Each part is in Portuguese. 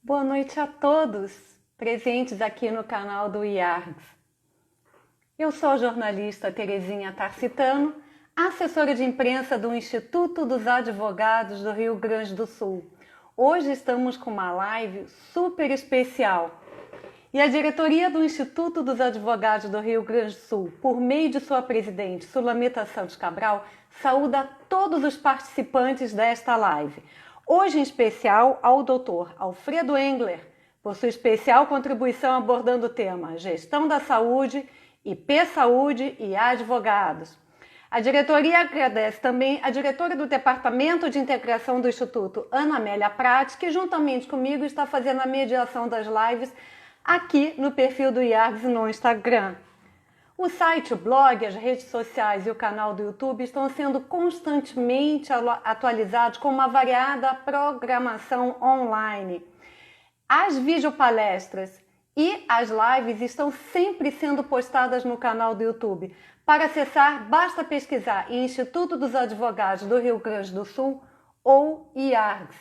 Boa noite a todos presentes aqui no canal do IARGS. Eu sou a jornalista Terezinha Tarcitano, assessora de imprensa do Instituto dos Advogados do Rio Grande do Sul. Hoje estamos com uma live super especial. E a diretoria do Instituto dos Advogados do Rio Grande do Sul, por meio de sua presidente, Sulamita Santos Cabral, saúda todos os participantes desta live. Hoje, em especial, ao Dr. Alfredo Engler, por sua especial contribuição abordando o tema Gestão da Saúde, IP Saúde e Advogados. A diretoria agradece também a diretora do Departamento de Integração do Instituto, Ana Amélia Prati, que juntamente comigo está fazendo a mediação das lives aqui no perfil do IARGS no Instagram. O site, o blog, as redes sociais e o canal do YouTube estão sendo constantemente atualizados com uma variada programação online. As videopalestras e as lives estão sempre sendo postadas no canal do YouTube. Para acessar, basta pesquisar em Instituto dos Advogados do Rio Grande do Sul ou IARGS.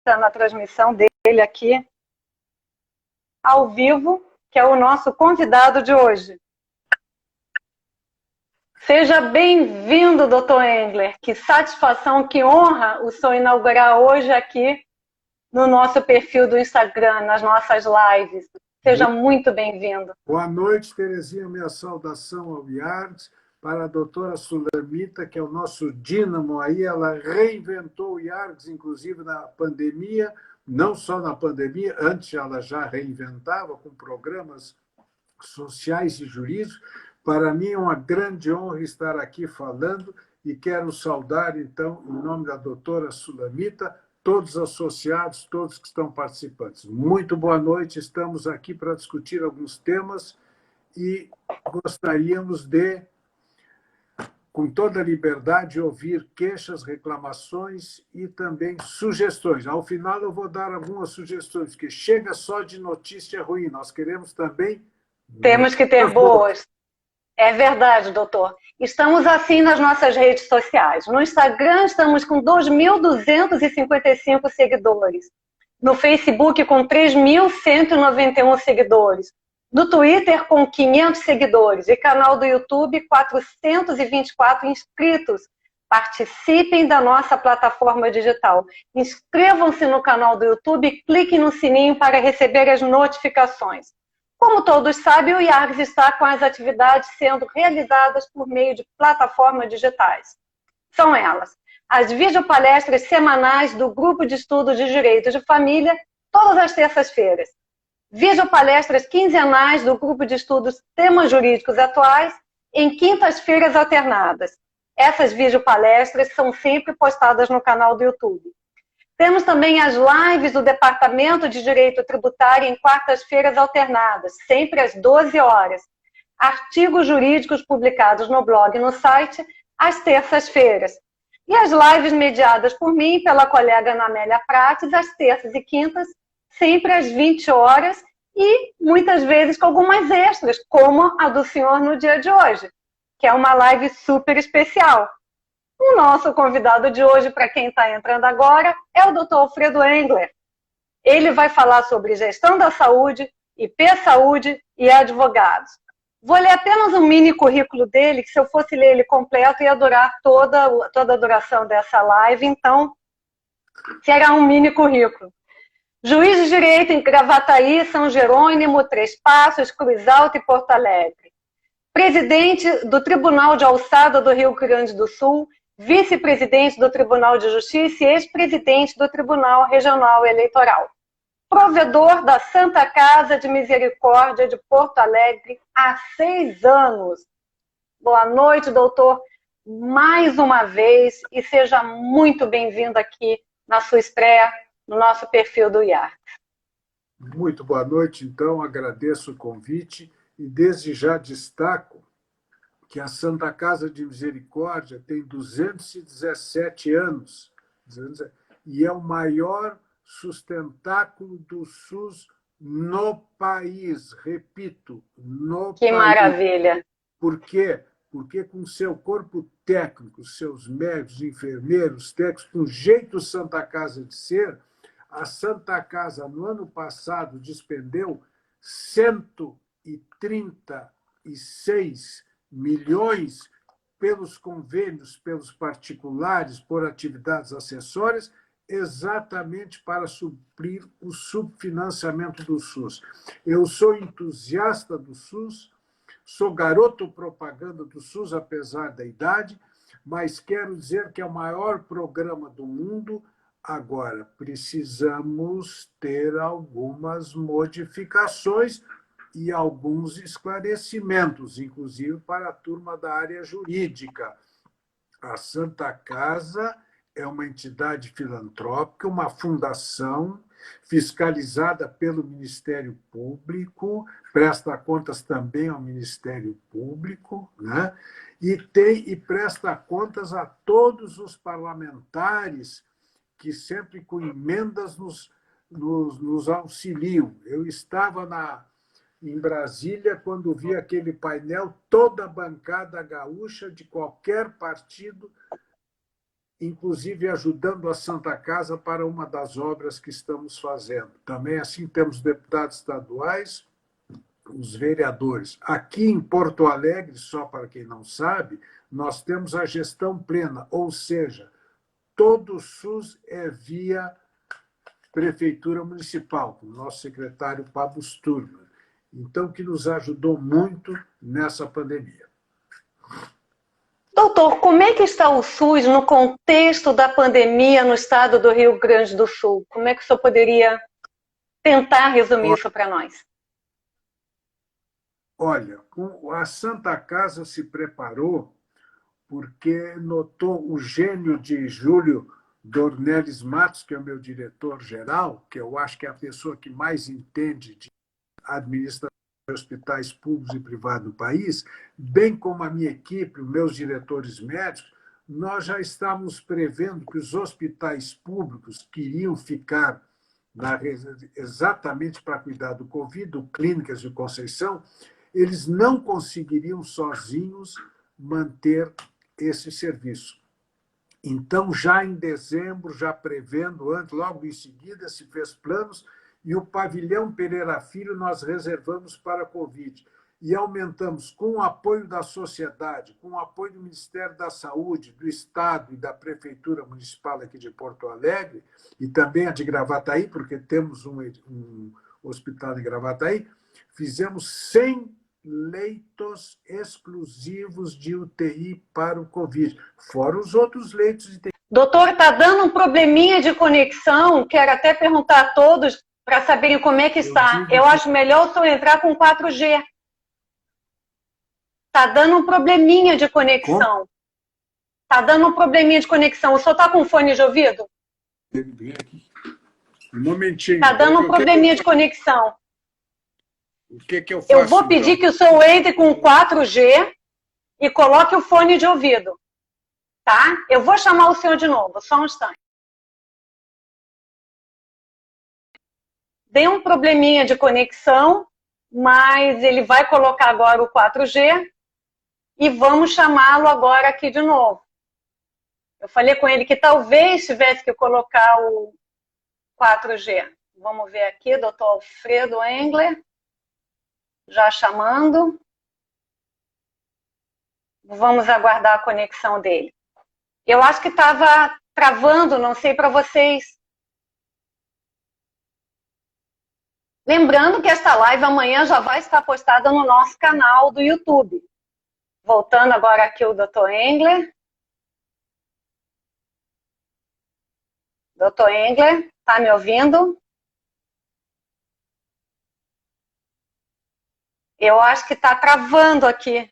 Na transmissão dele aqui, ao vivo, que é o nosso convidado de hoje. Seja bem-vindo, Dr. Engler. Que satisfação, que honra o senhor inaugurar hoje aqui no nosso perfil do Instagram, nas nossas lives. Seja muito bem-vindo. Boa noite, Terezinha. Minha saudação ao IARGS, para a doutora Sulamita, que é o nosso dínamo aí. Ela reinventou o IARGS, inclusive na pandemia. Não só na pandemia, antes ela já reinventava com programas sociais e jurídicos. Para mim é uma grande honra estar aqui falando e quero saudar, então, em nome da doutora Sulamita, todos os associados, todos que estão participantes. Muito boa noite, estamos aqui para discutir alguns temas e gostaríamos de, com toda a liberdade, ouvir queixas, reclamações e também sugestões. Ao final eu vou dar algumas sugestões, porque chega só de notícia ruim, nós queremos também... Temos que ter boas. É verdade, doutor. Estamos assim nas nossas redes sociais. No Instagram estamos com 2.255 seguidores. No Facebook com 3.191 seguidores. No Twitter com 500 seguidores e canal do YouTube 424 inscritos. Participem da nossa plataforma digital. Inscrevam-se no canal do YouTube e cliquem no sininho para receber as notificações. Como todos sabem, o IARGS está com as atividades sendo realizadas por meio de plataformas digitais. São elas: as videopalestras semanais do Grupo de Estudos de Direito de Família, todas as terças-feiras. Videopalestras quinzenais do Grupo de Estudos Temas Jurídicos Atuais, em quintas-feiras alternadas. Essas videopalestras são sempre postadas no canal do YouTube. Temos também as lives do Departamento de Direito Tributário em quartas-feiras alternadas, sempre às 12 horas. Artigos jurídicos publicados no blog e no site, às terças-feiras. E as lives mediadas por mim e pela colega Ana Amélia Prates, às terças e quintas, sempre às 20 horas e muitas vezes com algumas extras, como a do senhor no dia de hoje, que é uma live super especial. O nosso convidado de hoje, para quem está entrando agora, é o Dr. Alfredo Engler. Ele vai falar sobre gestão da saúde, IP Saúde e advogados. Vou ler apenas um mini currículo dele, que se eu fosse ler ele completo, ia durar toda a duração dessa live, então será um mini currículo. Juiz de Direito em Gravataí, São Jerônimo, Três Passos, Cruz Alta e Porto Alegre. Presidente do Tribunal de Alçada do Rio Grande do Sul, vice-presidente do Tribunal de Justiça e ex-presidente do Tribunal Regional Eleitoral. Provedor da Santa Casa de Misericórdia de Porto Alegre há 6 anos. Boa noite, doutor, mais uma vez, e seja muito bem-vindo aqui na sua estreia, no nosso perfil do IARGS. Muito boa noite, então, agradeço o convite e desde já destaco que a Santa Casa de Misericórdia tem 217 anos e é o maior sustentáculo do SUS no país. Repito, no país. Que maravilha! Por quê? Porque com seu corpo técnico, seus médicos, enfermeiros, técnicos, com jeito Santa Casa de ser, A Santa Casa, no ano passado, despendeu 136 milhões pelos convênios, pelos particulares, por atividades acessórias, exatamente para suprir o subfinanciamento do SUS. Eu sou entusiasta do SUS, sou garoto propaganda do SUS, apesar da idade, mas quero dizer que é o maior programa do mundo. Agora, precisamos ter algumas modificações e alguns esclarecimentos, inclusive para a turma da área jurídica. A Santa Casa é uma entidade filantrópica, uma fundação fiscalizada pelo Ministério Público, presta contas também ao Ministério Público, né? E presta contas a todos os parlamentares que sempre com emendas nos auxiliam. Eu estava em Brasília quando vi aquele painel, toda a bancada gaúcha de qualquer partido, inclusive ajudando a Santa Casa para uma das obras que estamos fazendo. Também assim temos deputados estaduais, os vereadores. Aqui em Porto Alegre, só para quem não sabe, nós temos a gestão plena, ou seja, todo o SUS é via Prefeitura Municipal, com o nosso secretário Pablo Sturman. Então, que nos ajudou muito nessa pandemia. Doutor, como é que está o SUS no contexto da pandemia no estado do Rio Grande do Sul? Como é que o senhor poderia tentar resumir isso para nós? Olha, a Santa Casa se preparou porque notou o gênio de Júlio Dornelles Matos, que é o meu diretor-geral, que eu acho que é a pessoa que mais entende de administração de hospitais públicos e privados no país, bem como a minha equipe, os meus diretores médicos, nós já estávamos prevendo que os hospitais públicos queriam ficar exatamente para cuidar do Covid, o Clínicas de Conceição, eles não conseguiriam sozinhos manter esse serviço. Então, já em dezembro, já prevendo, logo em seguida, se fez planos, e o pavilhão Pereira Filho nós reservamos para a Covid. E aumentamos, com o apoio da sociedade, com o apoio do Ministério da Saúde, do Estado e da Prefeitura Municipal aqui de Porto Alegre, e também a de Gravataí, porque temos um hospital em Gravataí, fizemos 100 leitos exclusivos de UTI para o Covid, fora os outros leitos de UTI. Doutor, está dando um probleminha de conexão, quero até perguntar a todos para saberem como é que está. Eu acho melhor o senhor entrar com 4G. Está dando um probleminha de conexão. Está dando um probleminha de conexão. O senhor está com fone de ouvido? Um momentinho. Está dando um probleminha de conexão. O que eu faço? Eu vou pedir que o senhor entre com 4G e coloque o fone de ouvido. Tá? Eu vou chamar o senhor de novo, só um instante. Deu um probleminha de conexão, mas ele vai colocar agora o 4G e vamos chamá-lo agora aqui de novo. Eu falei com ele que talvez tivesse que colocar o 4G. Vamos ver aqui, doutor Alfredo Engler. Já chamando. Vamos aguardar a conexão dele. Eu acho que estava travando, não sei para vocês. Lembrando que esta live amanhã já vai estar postada no nosso canal do YouTube. Voltando agora aqui o Dr. Engler. Dr. Engler, está me ouvindo? Eu acho que está travando aqui.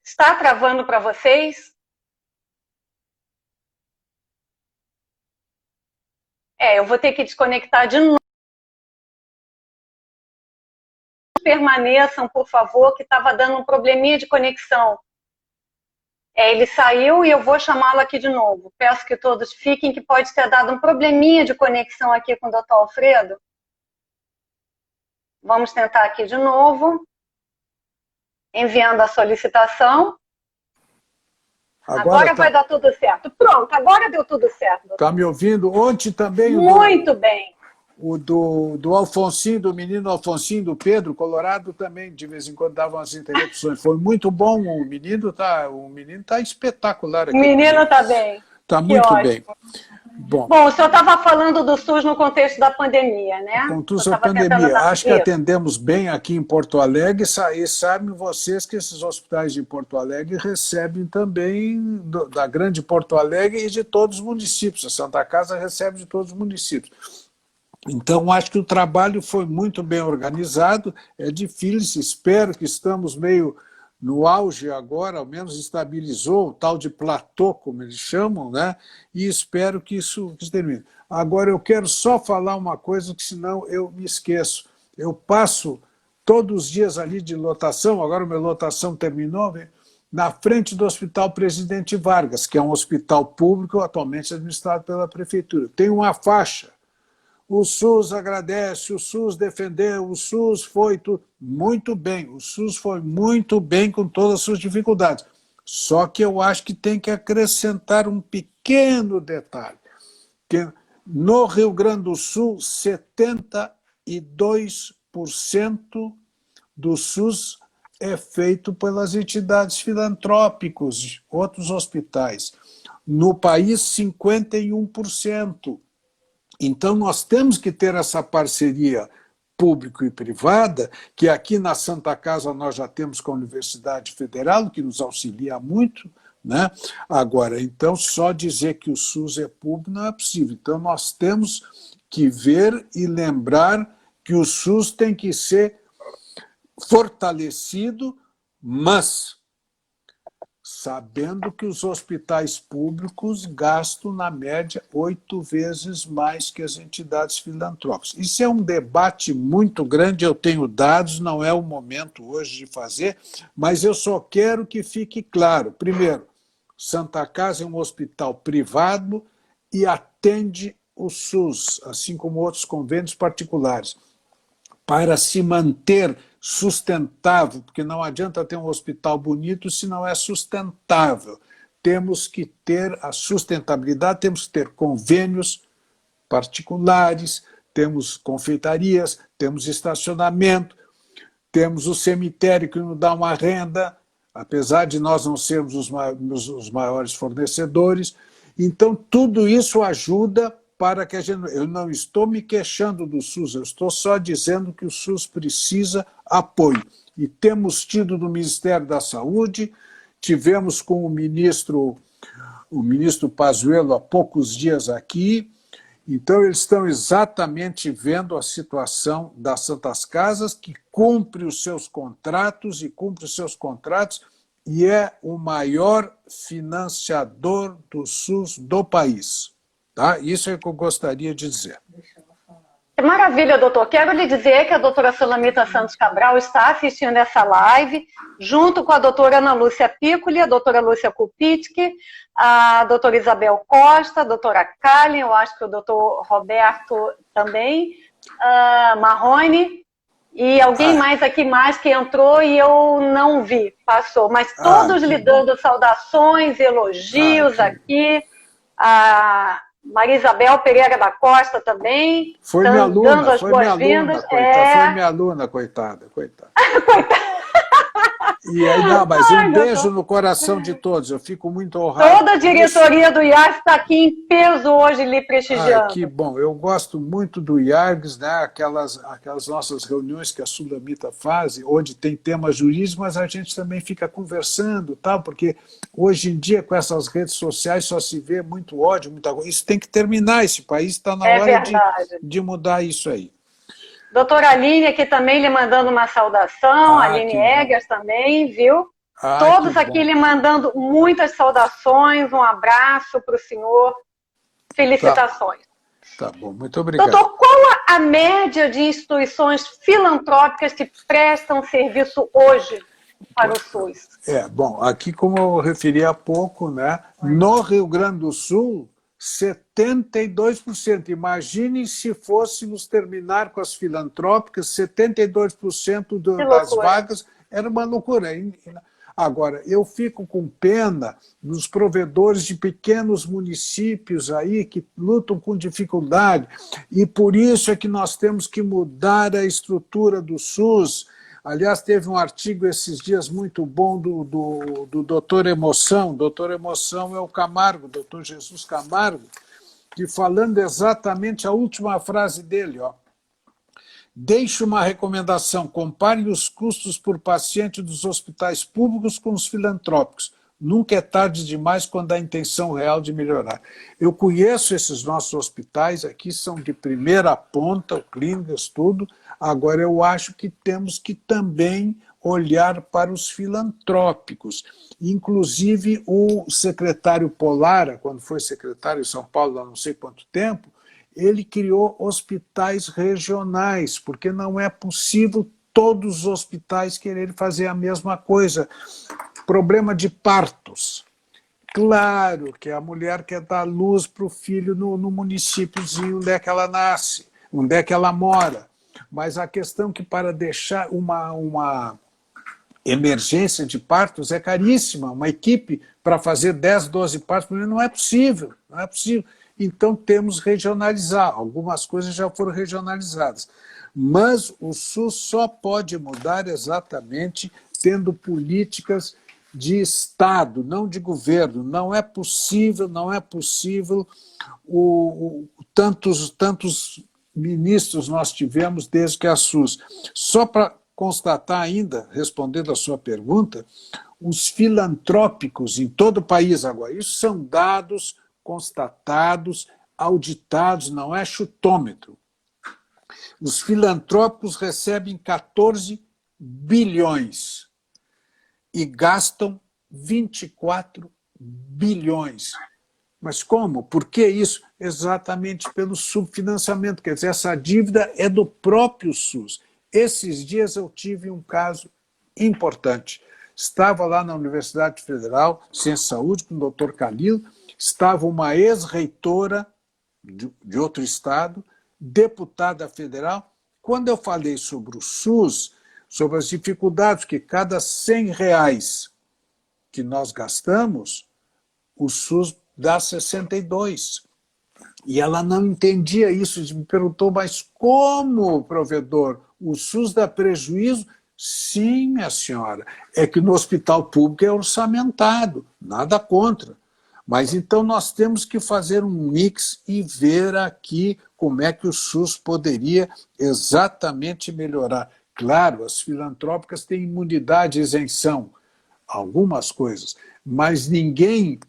Está travando para vocês? Eu vou ter que desconectar de novo. Permaneçam, por favor, que estava dando um probleminha de conexão. Ele saiu e eu vou chamá-lo aqui de novo. Peço que todos fiquem, que pode ter dado um probleminha de conexão aqui com o Dr. Alfredo. Vamos tentar aqui de novo. Enviando a solicitação. Agora vai dar tudo certo. Pronto, agora deu tudo certo. Doutor. Tá me ouvindo? Ontem também... Muito bem. O do Alfonsinho, do menino Alfonsinho, do Pedro, Colorado, também, de vez em quando, davam as interrupções. Foi muito bom, o menino tá espetacular aqui. O menino está bem. Está muito bem. Bom, o senhor estava falando do SUS no contexto da pandemia, né? No contexto da pandemia. Acho que atendemos bem aqui em Porto Alegre, e sabem vocês que esses hospitais de Porto Alegre recebem também da grande Porto Alegre e de todos os municípios. A Santa Casa recebe de todos os municípios. Então, acho que o trabalho foi muito bem organizado, é difícil, espero que estamos meio no auge agora, ao menos estabilizou, o tal de platô, como eles chamam, né? E espero que isso termine. Agora, eu quero só falar uma coisa, que senão eu me esqueço. Eu passo todos os dias ali de lotação, agora minha lotação terminou, na frente do Hospital Presidente Vargas, que é um hospital público atualmente administrado pela Prefeitura. Tem uma faixa. O SUS agradece, o SUS defendeu, o SUS foi tudo. Muito bem, o SUS foi muito bem com todas as suas dificuldades. Só que eu acho que tem que acrescentar um pequeno detalhe. Que no Rio Grande do Sul, 72% do SUS é feito pelas entidades filantrópicas, outros hospitais. No país, 51%. Então, nós temos que ter essa parceria público e privada, que aqui na Santa Casa nós já temos com a Universidade Federal, que nos auxilia muito, né? Agora, então, só dizer que o SUS é público não é possível. Então, nós temos que ver e lembrar que o SUS tem que ser fortalecido, mas sabendo que os hospitais públicos gastam, na média, 8 vezes mais que as entidades filantrópicas. Isso é um debate muito grande, eu tenho dados, não é o momento hoje de fazer, mas eu só quero que fique claro. Primeiro, Santa Casa é um hospital privado e atende o SUS, assim como outros convênios particulares. Para se manter sustentável, porque não adianta ter um hospital bonito se não é sustentável. Temos que ter a sustentabilidade, temos que ter convênios particulares, temos confeitarias, temos estacionamento, temos o cemitério que nos dá uma renda, apesar de nós não sermos os maiores fornecedores. Então, tudo isso ajuda para que a gente... Eu não estou me queixando do SUS, eu estou só dizendo que o SUS precisa apoio. E temos tido do Ministério da Saúde, tivemos com o ministro Pazuello há poucos dias aqui, então eles estão exatamente vendo a situação das Santas Casas, que cumpre os seus contratos e é o maior financiador do SUS do país. Tá? Isso é o que eu gostaria de dizer. Maravilha, doutor. Quero lhe dizer que a doutora Sulamita Santos Cabral está assistindo essa live, junto com a doutora Ana Lúcia Piccoli, a doutora Lúcia Kupitski, a doutora Isabel Costa, a doutora Kalen, eu acho que o doutor Roberto também, Marrone, e alguém mais aqui que entrou e eu não vi, passou. Mas todos lhe dando saudações, elogios aqui, Maria Isabel Pereira da Costa também. Foi minha aluna, foi minha aluna, coitada. Coitada. E aí, não, mas um beijo no coração de todos, eu fico muito honrado. Toda a diretoria do IARGS está aqui em peso hoje lhe prestigiando. Que bom, eu gosto muito do IARGS, né? aquelas nossas reuniões que a Sulamita faz, onde tem temas jurídicos, mas a gente também fica conversando, tal, porque hoje em dia, com essas redes sociais, só se vê muito ódio, muita coisa. Isso tem que terminar, esse país está na hora de mudar isso aí. Doutora Aline aqui também lhe mandando uma saudação, Aline Eggers também, viu? Todos aqui lhe mandando muitas saudações, um abraço para o senhor, felicitações. Tá bom, muito obrigado. Doutor, qual a média de instituições filantrópicas que prestam serviço hoje para o SUS? Bom, aqui como eu referi há pouco, né, no Rio Grande do Sul, 72%. Imaginem se fôssemos terminar com as filantrópicas, 72% das vagas, era uma loucura. Agora, eu fico com pena dos provedores de pequenos municípios aí que lutam com dificuldade, e por isso é que nós temos que mudar a estrutura do SUS. Aliás, teve um artigo esses dias muito bom do doutor Emoção. Doutor Emoção é o Camargo, doutor Jesus Camargo, que falando exatamente a última frase dele, ó. Deixo uma recomendação: compare os custos por paciente dos hospitais públicos com os filantrópicos. Nunca é tarde demais quando há intenção real de melhorar. Eu conheço esses nossos hospitais aqui, são de primeira ponta, clínicas, tudo. Agora, eu acho que temos que também olhar para os filantrópicos. Inclusive, o secretário Polara, quando foi secretário em São Paulo há não sei quanto tempo, ele criou hospitais regionais, porque não é possível todos os hospitais quererem fazer a mesma coisa. Problema de partos. Claro que a mulher quer dar luz para o filho no municípiozinho onde é que ela nasce, onde é que ela mora. Mas a questão é que para deixar uma emergência de partos é caríssima. Uma equipe para fazer 10, 12 partos não é possível, não é possível. Então temos que regionalizar. Algumas coisas já foram regionalizadas. Mas o SUS só pode mudar exatamente tendo políticas de Estado, não de governo. Não é possível tantos ministros nós tivemos desde que a SUS. Só para constatar ainda, respondendo a sua pergunta, os filantrópicos em todo o país agora, isso são dados constatados, auditados, não é chutômetro. Os filantrópicos recebem 14 bilhões e gastam 24 bilhões. Mas como? Por que isso? Exatamente pelo subfinanciamento. Quer dizer, essa dívida é do próprio SUS. Esses dias eu tive um caso importante. Estava lá na Universidade Federal, Ciência e Saúde, com o doutor Calil, estava uma ex-reitora de outro estado, deputada federal. Quando eu falei sobre o SUS, sobre as dificuldades, que cada R$100 que nós gastamos, o SUS dá 62. E ela não entendia isso, me perguntou, mas como, provedor? O SUS dá prejuízo? Sim, minha senhora, é que no hospital público é orçamentado, nada contra. Mas então nós temos que fazer um mix e ver aqui como é que o SUS poderia exatamente melhorar. Claro, as filantrópicas têm imunidade e isenção, algumas coisas, mas ninguém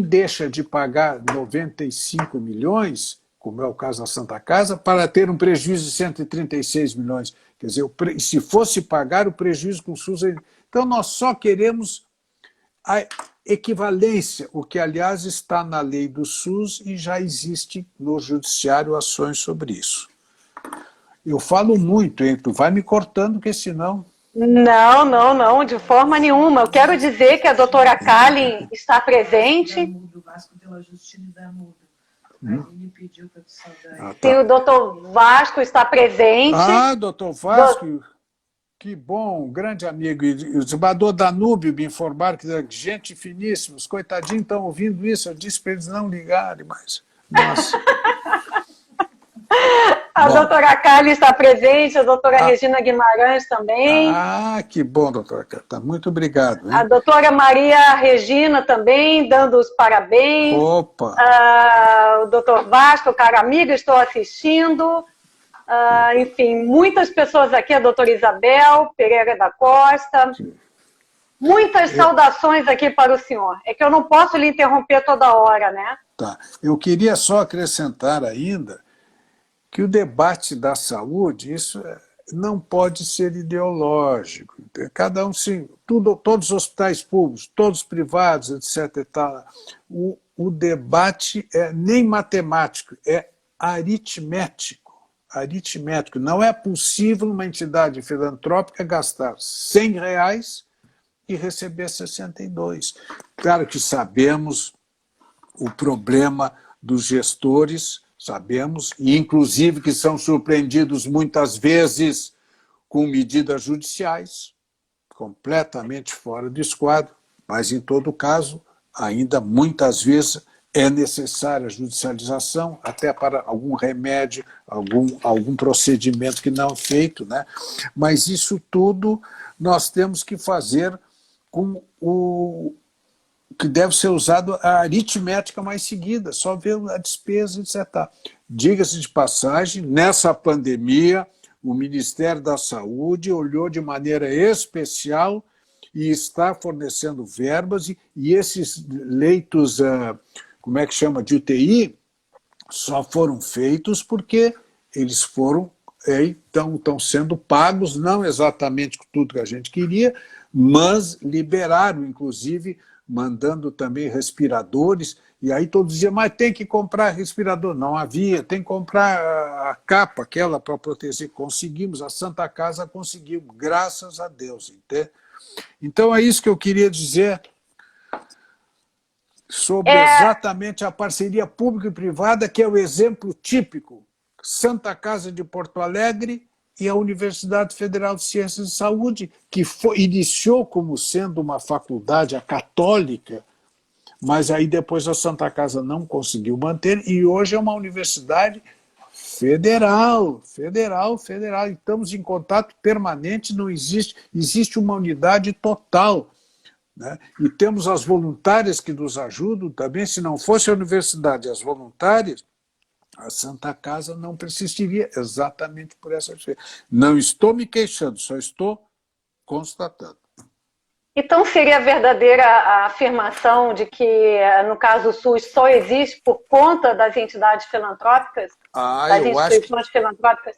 deixa de pagar 95 milhões, como é o caso da Santa Casa, para ter um prejuízo de 136 milhões. Quer dizer, se fosse pagar o prejuízo com o SUS... Então, nós só queremos a equivalência, o que, aliás, está na lei do SUS e já existe no judiciário ações sobre isso. Eu falo muito, hein? Tu vai me cortando, porque senão... Não, de forma nenhuma. Eu quero dizer que a doutora Kallen está presente. Sim, o doutor Vasco está presente. Ah, doutor Vasco, que bom, grande amigo. E o desembargador Danúbio me informaram que gente finíssima, os coitadinhos estão ouvindo isso. Eu disse para eles não ligarem, mas... Nossa. A doutora Kallen está presente, a doutora Regina Guimarães também. Ah, que bom, doutora Kallen. Muito obrigado. Hein? A doutora Maria Regina também, dando os parabéns. Opa! O doutor Vasco, cara amiga, estou assistindo. Enfim, muitas pessoas aqui, a doutora Isabel Pereira da Costa. Sim. Muitas saudações aqui para o senhor. É que eu não posso lhe interromper toda hora, né? Tá. Eu queria só acrescentar ainda que o debate da saúde, isso não pode ser ideológico. Cada um, sim, todos os hospitais públicos, todos privados, etc. E tal, o debate é nem matemático, é aritmético. Aritmético. Não é possível uma entidade filantrópica gastar R$100 e receber 62. Claro que sabemos o problema dos gestores, sabemos, e inclusive que são surpreendidos muitas vezes com medidas judiciais, completamente fora do esquadro, mas, em todo caso, ainda muitas vezes é necessária a judicialização, até para algum remédio, algum procedimento que não é feito, né? Mas isso tudo nós temos que fazer com o que deve ser usado a aritmética mais seguida, só ver a despesa, etc. Diga-se de passagem, nessa pandemia, o Ministério da Saúde olhou de maneira especial e está fornecendo verbas, e esses leitos, como é que chama, de UTI, só foram feitos porque eles foram, estão sendo pagos, não exatamente tudo que a gente queria, mas liberaram, inclusive, mandando também respiradores, e aí todos diziam, mas tem que comprar respirador. Não havia, tem que comprar a capa, aquela para proteger. Conseguimos, a Santa Casa conseguiu, graças a Deus. Entende? Então é isso que eu queria dizer sobre exatamente a parceria pública e privada, que é o exemplo típico. Santa Casa de Porto Alegre e a Universidade Federal de Ciências de Saúde, que iniciou como sendo uma faculdade católica, mas aí depois a Santa Casa não conseguiu manter, e hoje é uma universidade federal. E estamos em contato permanente, não existe uma unidade total. Né? E temos as voluntárias que nos ajudam também. Se não fosse a universidade e as voluntárias, a Santa Casa não persistiria exatamente por essa diferença. Não estou me queixando, só estou constatando. Então seria verdadeira a afirmação de que, no caso, o SUS só existe por conta das entidades filantrópicas? Das instituições filantrópicas?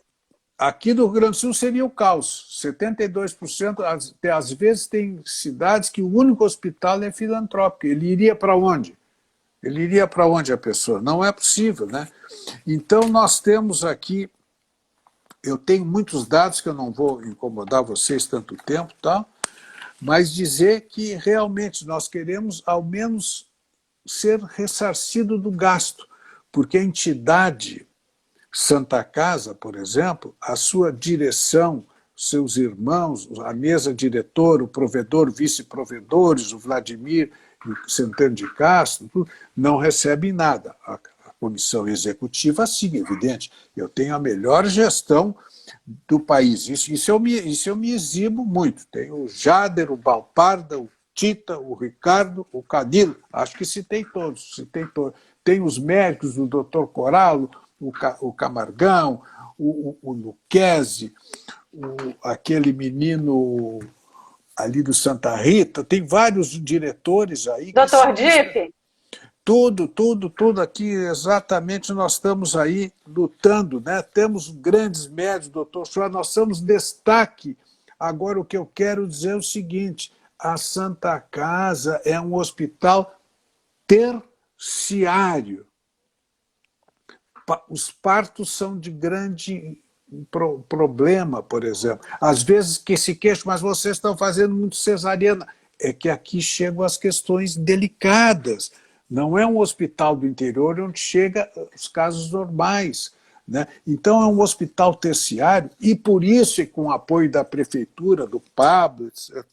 Aqui no Rio Grande do Sul seria o caos. 72%, às vezes tem cidades que o único hospital é filantrópico. Ele iria para onde? Ele iria para onde a pessoa? Não é possível, né? Então nós temos aqui, eu tenho muitos dados que eu não vou incomodar vocês tanto tempo, tá? Mas dizer que realmente nós queremos ao menos ser ressarcido do gasto, porque a entidade Santa Casa, por exemplo, a sua direção, seus irmãos, a mesa diretora, o provedor, vice-provedores, o Vladimir e o Centeno de Castro, não recebem nada. A comissão executiva, sim, evidente. Eu tenho a melhor gestão do país. Isso eu me exibo muito. Tem o Jader, o Balparda, o Tita, o Ricardo, o Cadilo. Acho que citei todos. Tem os médicos, o doutor Coralo, o Camargão, o Luquezzi, aquele menino ali do Santa Rita. Tem vários diretores aí. Doutor Dipp? Tudo aqui, exatamente, nós estamos aí lutando, né? Temos grandes médicos, doutor Schwarz, nós somos destaque. Agora, o que eu quero dizer é o seguinte, a Santa Casa é um hospital terciário. Os partos são de grande problema, por exemplo. Às vezes que se queixam, mas vocês estão fazendo muito cesariana. É que aqui chegam as questões delicadas. Não é um hospital do interior onde chega os casos normais. Né? Então é um hospital terciário e por isso, e com o apoio da prefeitura, do Pablo, etc.,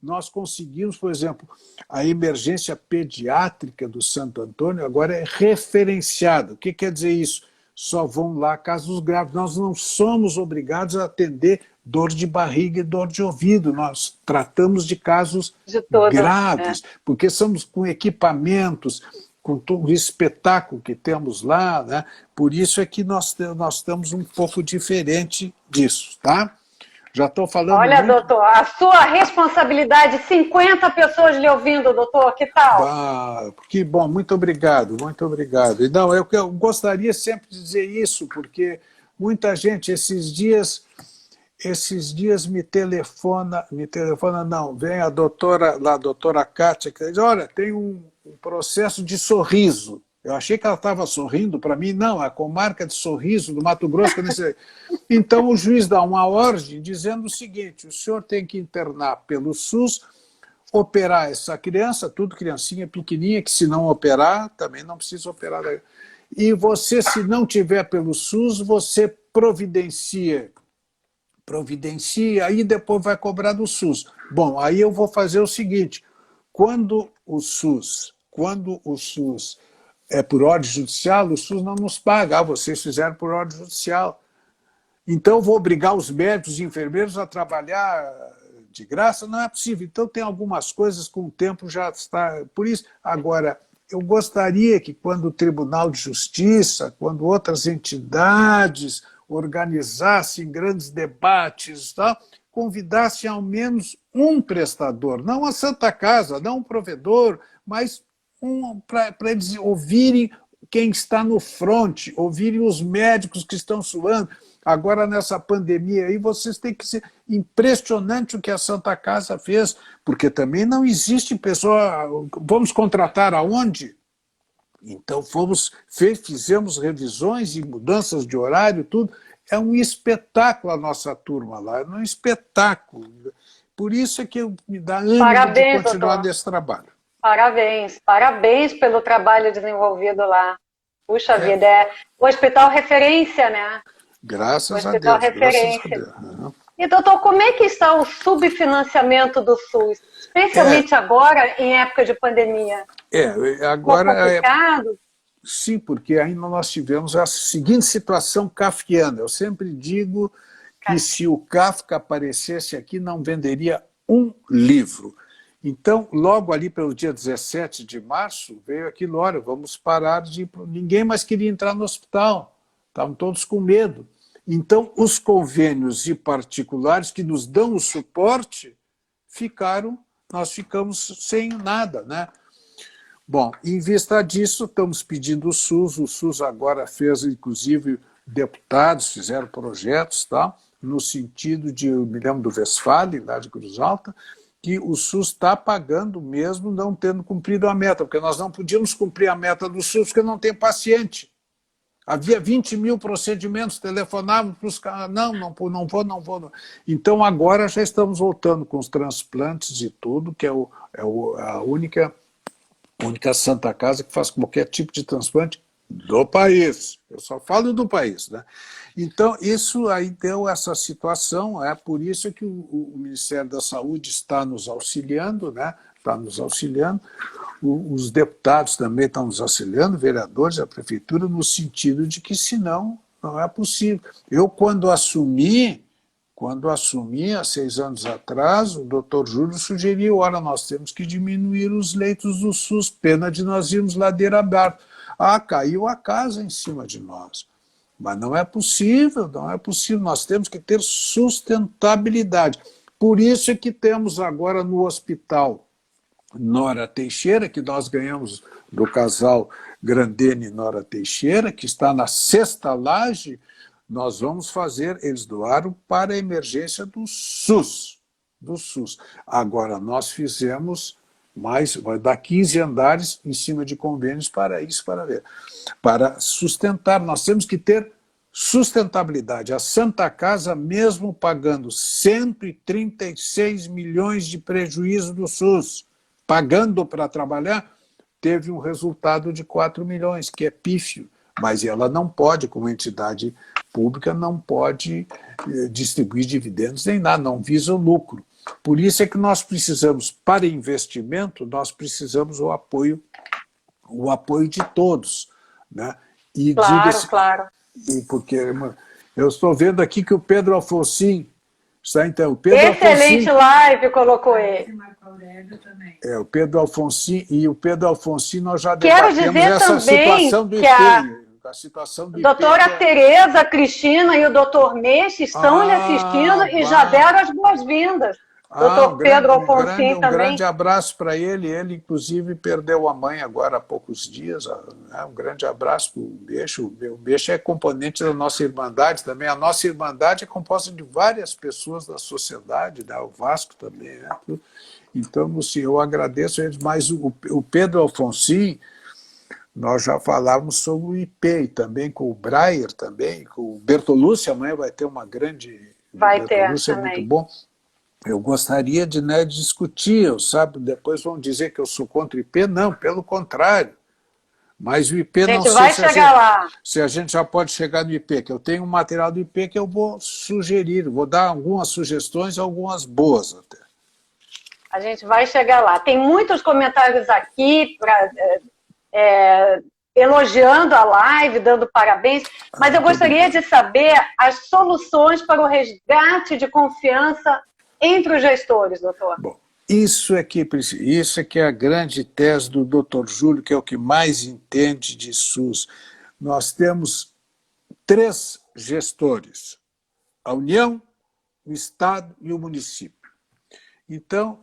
nós conseguimos, por exemplo, a emergência pediátrica do Santo Antônio agora é referenciada. O que quer dizer isso? Só vão lá casos graves. Nós não somos obrigados a atender dor de barriga e dor de ouvido. Nós tratamos de casos graves, porque estamos com equipamentos, com todo o espetáculo que temos lá, né? Por isso é que nós estamos um pouco diferente disso, tá? Já estou falando. Olha, doutor, a sua responsabilidade, 50 pessoas lhe ouvindo, doutor, que tal? Que bom, muito obrigado, muito obrigado. E não, eu gostaria sempre de dizer isso, porque muita gente esses dias me telefona não, vem a doutora Kátia, que diz, olha, tem um processo de sorriso. Eu achei que ela estava sorrindo para mim, não, a comarca de Sorriso, do Mato Grosso, que eu nem sei. Então o juiz dá uma ordem dizendo o seguinte, o senhor tem que internar pelo SUS, operar essa criança, tudo criancinha pequenininha, que se não operar, também não precisa operar. E você, se não tiver pelo SUS, você providencia providencia, aí depois vai cobrar do SUS. Bom, aí eu vou fazer o seguinte, quando o SUS é por ordem judicial, o SUS não nos paga, vocês fizeram por ordem judicial. Então eu vou obrigar os médicos e enfermeiros a trabalhar de graça? Não é possível. Então tem algumas coisas com o tempo já está... Por isso, agora, eu gostaria que quando o Tribunal de Justiça, quando outras entidades organizassem grandes debates, tal, convidassem ao menos um prestador, não a Santa Casa, não um provedor, mas para eles ouvirem quem está no fronte, ouvirem os médicos que estão suando. Agora, nessa pandemia aí, vocês têm que ser impressionante o que a Santa Casa fez, porque também não existe pessoa... Vamos contratar aonde? Então, fizemos revisões e mudanças de horário, tudo. É um espetáculo a nossa turma lá, é um espetáculo. Por isso é que me dá ânimo de continuar nesse trabalho. Parabéns, parabéns pelo trabalho desenvolvido lá. Puxa vida, é o hospital referência, né? Graças a Deus. Referência. Graças a Deus. E, doutor, como é que está o subfinanciamento do SUS? Especialmente agora, em época de pandemia. Agora... complicado? Sim, porque ainda nós tivemos a seguinte situação kafkiana. Eu sempre digo que se o Kafka aparecesse aqui, não venderia um livro. Então, logo ali pelo dia 17 de março, veio aquilo, olha, vamos parar de... Ninguém mais queria entrar no hospital, estavam todos com medo. Então, os convênios e particulares que nos dão o suporte, nós ficamos sem nada, né? Bom, em vista disso, estamos pedindo o SUS agora fez, inclusive, deputados fizeram projetos, tá? No sentido de, eu me lembro do Westphalen, lá de Cruz Alta, que o SUS está pagando mesmo não tendo cumprido a meta, porque nós não podíamos cumprir a meta do SUS porque não tem paciente. Havia 20 mil procedimentos, telefonávamos para os caras, não vou. Então agora já estamos voltando com os transplantes e tudo, que é a única Santa Casa que faz qualquer tipo de transplante do país. Eu só falo do país, né? Então, isso aí deu essa situação, é por isso que o Ministério da Saúde está nos auxiliando, né? Está nos auxiliando, os deputados também estão nos auxiliando, vereadores, a prefeitura, no sentido de que, senão, não é possível. Eu, quando assumi, há 6 anos atrás, o doutor Júlio sugeriu, olha, nós temos que diminuir os leitos do SUS, pena de nós irmos ladeira aberta. Caiu a casa em cima de nós. Mas não é possível, nós temos que ter sustentabilidade. Por isso é que temos agora no hospital Nora Teixeira, que nós ganhamos do casal Grandene e Nora Teixeira, que está na 6ª laje, nós vamos fazer, eles doaram para a emergência do SUS. Agora, nós fizemos mais, vai dar 15 andares em cima de convênios para isso, para sustentar. Nós temos que ter sustentabilidade. A Santa Casa, mesmo pagando 136 milhões de prejuízo do SUS, pagando para trabalhar, teve um resultado de 4 milhões, que é pífio. Mas ela não pode, como entidade pública, não pode distribuir dividendos nem nada, não visa o lucro. Por isso é que nós precisamos, para investimento, nós precisamos o apoio de todos, né? E claro. Porque eu estou vendo aqui que o Pedro Alfonsin está, então, excelente live colocou ele. O Pedro Alfonsin nós já debatemos essa situação do IPEI. A situação do doutora Tereza, Cristina e o doutor Mexe estão lhe assistindo e já deram as boas-vindas. Doutor Pedro Alfonsin também. Um grande abraço para ele. Ele, inclusive, perdeu a mãe agora há poucos dias. Um grande abraço para o Mexe. O Mexe é componente da nossa Irmandade também. A nossa Irmandade é composta de várias pessoas da sociedade, né? O Vasco também. Né? Então, assim, eu agradeço a eles. Mas o Pedro Alfonsin, nós já falávamos sobre o IPEI também, com o Breyer também, com o Bertolucci, amanhã vai ter uma grande... Vai ter Bertolucci também. É muito bom. Eu gostaria de discutir, sabe? Depois vão dizer que eu sou contra o IP. Não, pelo contrário. Mas o IP, A não gente sei vai chegar lá. se a gente já pode chegar no IP, que eu tenho um material do IP que eu vou sugerir, vou dar algumas sugestões, algumas boas até. A gente vai chegar lá. Tem muitos comentários aqui elogiando a live, dando parabéns, mas eu gostaria de saber as soluções para o resgate de confiança entre os gestores, doutor. Bom, isso é que é a grande tese do Dr. Júlio, que é o que mais entende de SUS. Nós temos 3 gestores: a União, o Estado e o município. Então,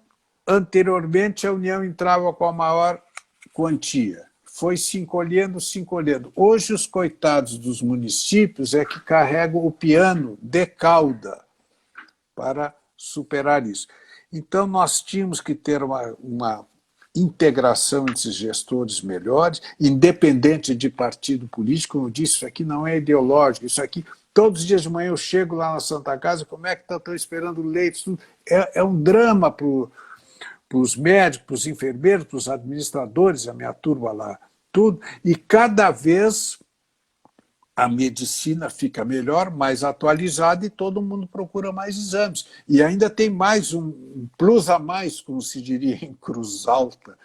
anteriormente, a União entrava com a maior quantia. Foi se encolhendo, se encolhendo. Hoje, os coitados dos municípios é que carregam o piano de cauda para superar isso. Então, nós tínhamos que ter uma integração entre esses gestores melhores, independente de partido político. Como eu disse, isso aqui não é ideológico, isso aqui, todos os dias de manhã eu chego lá na Santa Casa, como é que estão esperando leitos? É um drama para os médicos, para os enfermeiros, para os administradores, a minha turma lá, tudo, e cada vez a medicina fica melhor, mais atualizada e todo mundo procura mais exames. E ainda tem mais um plus a mais, como se diria em Cruz Alta.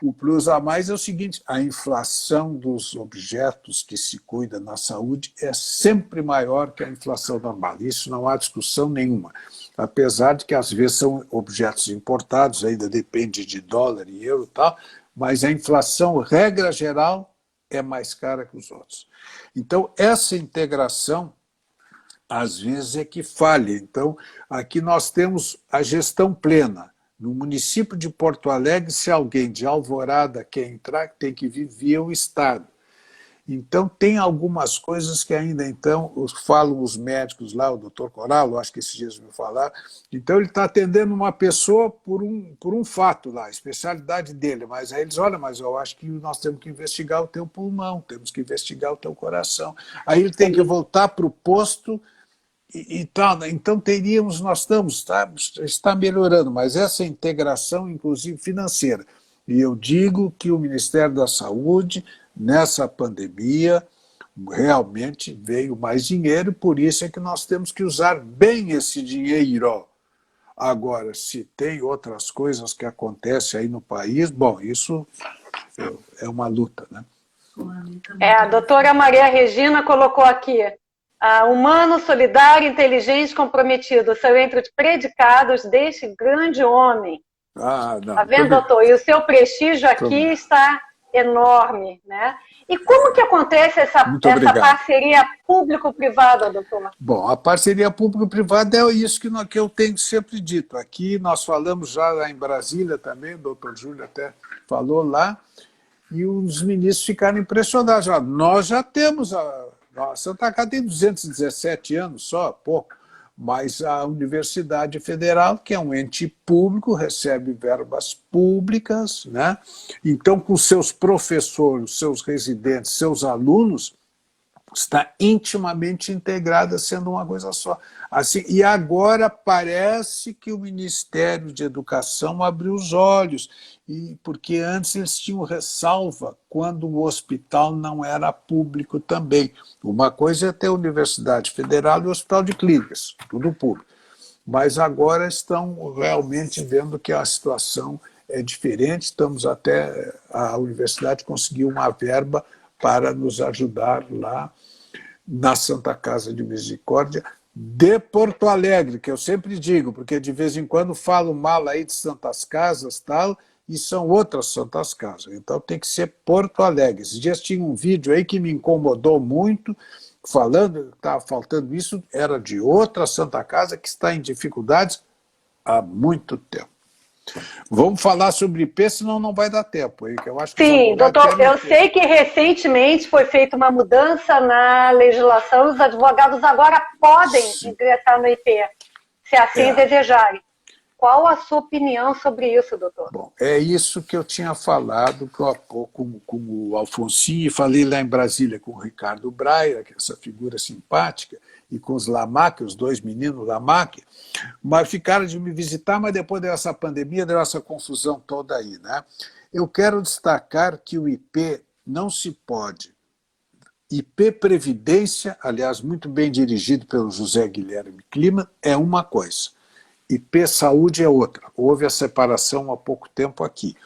O plus a mais é o seguinte: a inflação dos objetos que se cuida na saúde é sempre maior que a inflação normal. Isso não há discussão nenhuma. Apesar de que às vezes são objetos importados, ainda depende de dólar e euro e tal, mas a inflação, regra geral, é mais cara que os outros. Então, essa integração, às vezes, é que falha. Então, aqui nós temos a gestão plena. No município de Porto Alegre, se alguém de Alvorada quer entrar, tem que vir via o Estado. Então, tem algumas coisas que ainda, então, falam os médicos lá, o doutor Coralo, acho que esses dias me falaram, então ele está atendendo uma pessoa por um fato lá, a especialidade dele, mas aí eles, olha, mas eu acho que nós temos que investigar o teu pulmão, temos que investigar o teu coração. Aí ele tem que voltar para o posto e tal, né? Então nós estamos, está melhorando, mas essa integração, inclusive financeira. E eu digo que o Ministério da Saúde, nessa pandemia, realmente veio mais dinheiro, por isso é que nós temos que usar bem esse dinheiro. Agora, se tem outras coisas que acontecem aí no país, bom, isso é uma luta, né? A doutora Maria Regina colocou aqui: humano, solidário, inteligente, comprometido são entre os predicados deste grande homem. Não. Está vendo, doutor? E o seu prestígio aqui está enorme, né? E como que acontece essa parceria público-privada, doutor? Bom, a parceria público-privada é isso que eu tenho sempre dito. Aqui nós falamos já lá em Brasília também, o doutor Júlio até falou lá, e os ministros ficaram impressionados. Nós já temos, a Santa Casa tem 217 anos só, pouco, mas a Universidade Federal, que é um ente público, recebe verbas públicas, né? Então, com seus professores, seus residentes, seus alunos, está intimamente integrada, sendo uma coisa só. Assim, e agora parece que o Ministério de Educação abriu os olhos, porque antes eles tinham ressalva quando o hospital não era público também. Uma coisa é ter a Universidade Federal e o Hospital de Clínicas, tudo público. Mas agora estão realmente vendo que a situação é diferente, a universidade conseguiu uma verba para nos ajudar lá na Santa Casa de Misericórdia de Porto Alegre, que eu sempre digo, porque de vez em quando falo mal aí de Santas Casas tal, e são outras Santas Casas. Então tem que ser Porto Alegre. Esses dias tinha um vídeo aí que me incomodou muito, falando que estava faltando isso, era de outra Santa Casa que está em dificuldades há muito tempo. Vamos falar sobre IP, senão não vai dar tempo. Que eu acho que sim, doutor, eu sei que recentemente foi feita uma mudança na legislação e os advogados agora podem ingressar no IP, se assim desejarem. Qual a sua opinião sobre isso, doutor? Bom, é isso que eu tinha falado há pouco com o Alfonsinho, e falei lá em Brasília com o Ricardo Braia, que é essa figura simpática, e com os Lamac, os 2 meninos Lamac, mas ficaram de me visitar, mas depois dessa pandemia, deu essa confusão toda aí, né? Eu quero destacar que o IP não se pode. IP Previdência, aliás, muito bem dirigido pelo José Guilherme Klima, é uma coisa. IP Saúde é outra. Houve a separação há pouco tempo aqui.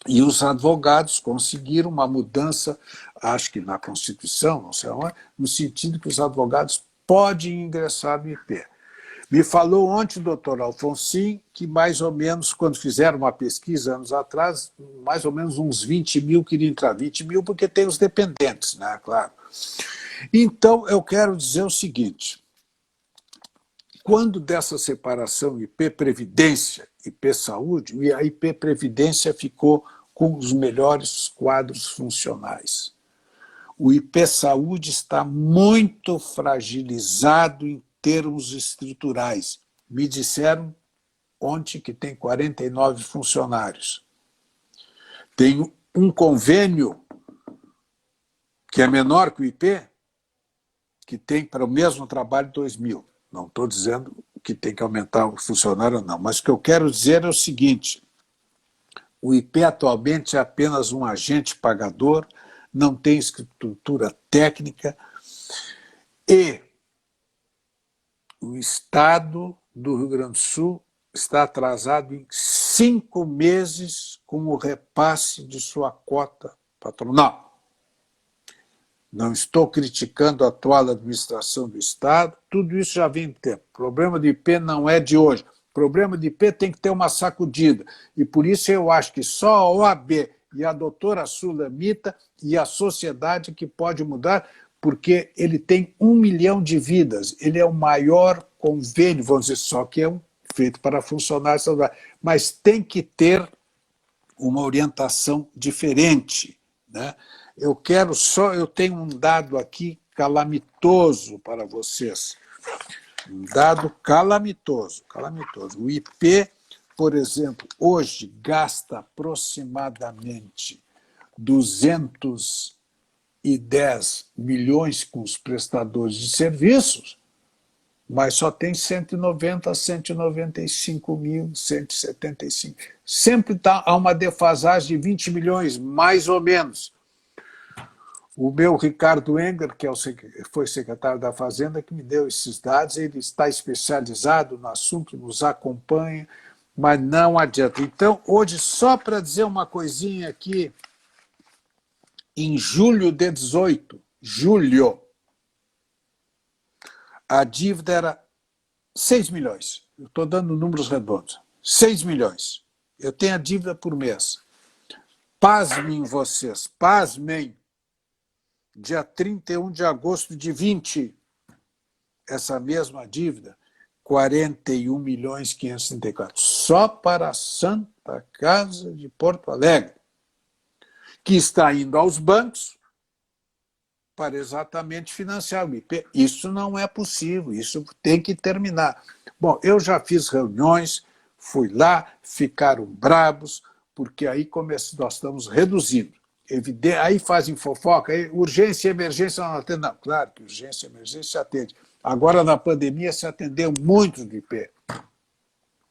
E os advogados conseguiram uma mudança, acho que na Constituição, não sei onde, no sentido que os advogados podem ingressar no IP. Me falou ontem o doutor Alfonsin que mais ou menos, quando fizeram uma pesquisa anos atrás, mais ou menos uns 20 mil queriam entrar. 20 mil porque tem os dependentes, né? Claro. Então, eu quero dizer o seguinte, quando dessa separação IP Previdência, IP Saúde, a IP Previdência ficou com os melhores quadros funcionais. O IP Saúde está muito fragilizado em termos estruturais. Me disseram ontem que tem 49 funcionários. Tem um convênio que é menor que o IP, que tem para o mesmo trabalho 2.000. Não estou dizendo que tem que aumentar o funcionário, não. Mas o que eu quero dizer é o seguinte, o IP atualmente é apenas um agente pagador, não tem estrutura técnica e o Estado do Rio Grande do Sul está atrasado em 5 meses com o repasse de sua cota patronal. Não estou criticando a atual administração do Estado, tudo isso já vem de tempo. O problema do IP não é de hoje. O problema do IP tem que ter uma sacudida. E por isso eu acho que só a OAB e a doutora Sulamita e a sociedade que pode mudar, porque ele tem 1 milhão de vidas. Ele é o maior convênio, vamos dizer, só que é feito para funcionários saudáveis. Mas tem que ter uma orientação diferente, né? Eu tenho um dado aqui calamitoso para vocês. Um dado calamitoso. O IP, por exemplo, hoje gasta aproximadamente 210 milhões com os prestadores de serviços, mas só tem 190 a 195 mil, 175. Sempre há uma defasagem de 20 milhões, mais ou menos. O meu Ricardo Enger, que foi secretário da Fazenda, que me deu esses dados, ele está especializado no assunto, nos acompanha, mas não adianta. Então, hoje, só para dizer uma coisinha aqui, em julho de 18, a dívida era 6 milhões. Eu estou dando números redondos. 6 milhões. Eu tenho a dívida por mês. Pasmem vocês, pasmem. Dia 31 de agosto de 20, essa mesma dívida, 41 milhões 534, só para a Santa Casa de Porto Alegre, que está indo aos bancos para exatamente financiar o IP. Isso não é possível, isso tem que terminar. Bom, eu já fiz reuniões, fui lá, ficaram bravos, porque aí nós estamos reduzindo. Aí fazem fofoca, aí, urgência e emergência não atende. Não, claro que urgência e emergência se atende. Agora, na pandemia, se atendeu muito de IP.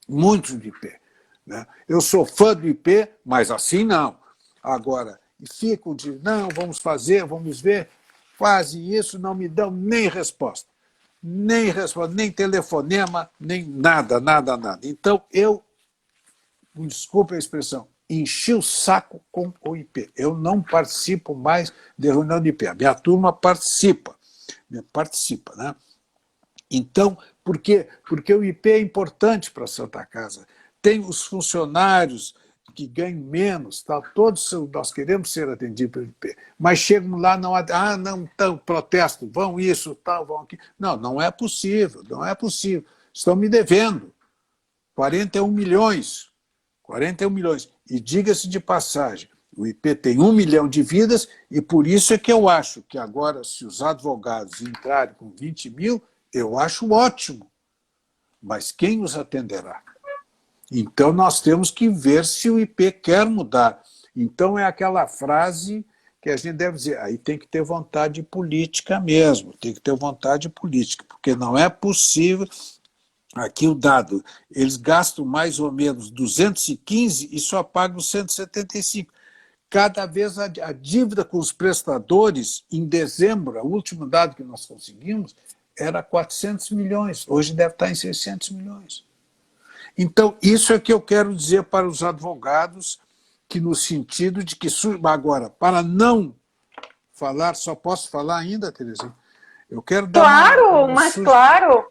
Muito de IP. Né? Eu sou fã do IP, mas assim não. Agora, ficam de, não, vamos fazer, vamos ver, fazem isso, não me dão nem resposta. Nem resposta, nem telefonema, nem nada. Então, desculpe a expressão, enchi o saco com o IP. Eu não participo mais de reunião de IP. A minha turma participa, né? Então, por quê? Porque o IP é importante para a Santa Casa. Tem os funcionários que ganham menos, tá? Todos nós queremos ser atendidos pelo IP, mas chegam lá, não, protesto, vão isso, tal, vão aqui. Não é possível. Estão me devendo 41 milhões. E diga-se de passagem, o IP tem 1 milhão de vidas e por isso é que eu acho que agora, se os advogados entrarem com 20 mil, eu acho ótimo. Mas quem os atenderá? Então nós temos que ver se o IP quer mudar. Então é aquela frase que a gente deve dizer, aí tem que ter vontade política mesmo, porque não é possível. Aqui o dado, eles gastam mais ou menos 215 e só pagam 175. cada vez a dívida com os prestadores, em dezembro, o último dado que nós conseguimos, era 400 milhões. Hoje deve estar em 600 milhões. Então, isso é que eu quero dizer para os advogados, que no sentido de que... Agora, para não falar, só posso falar ainda, Terezinha? Eu quero dar claro, mas claro.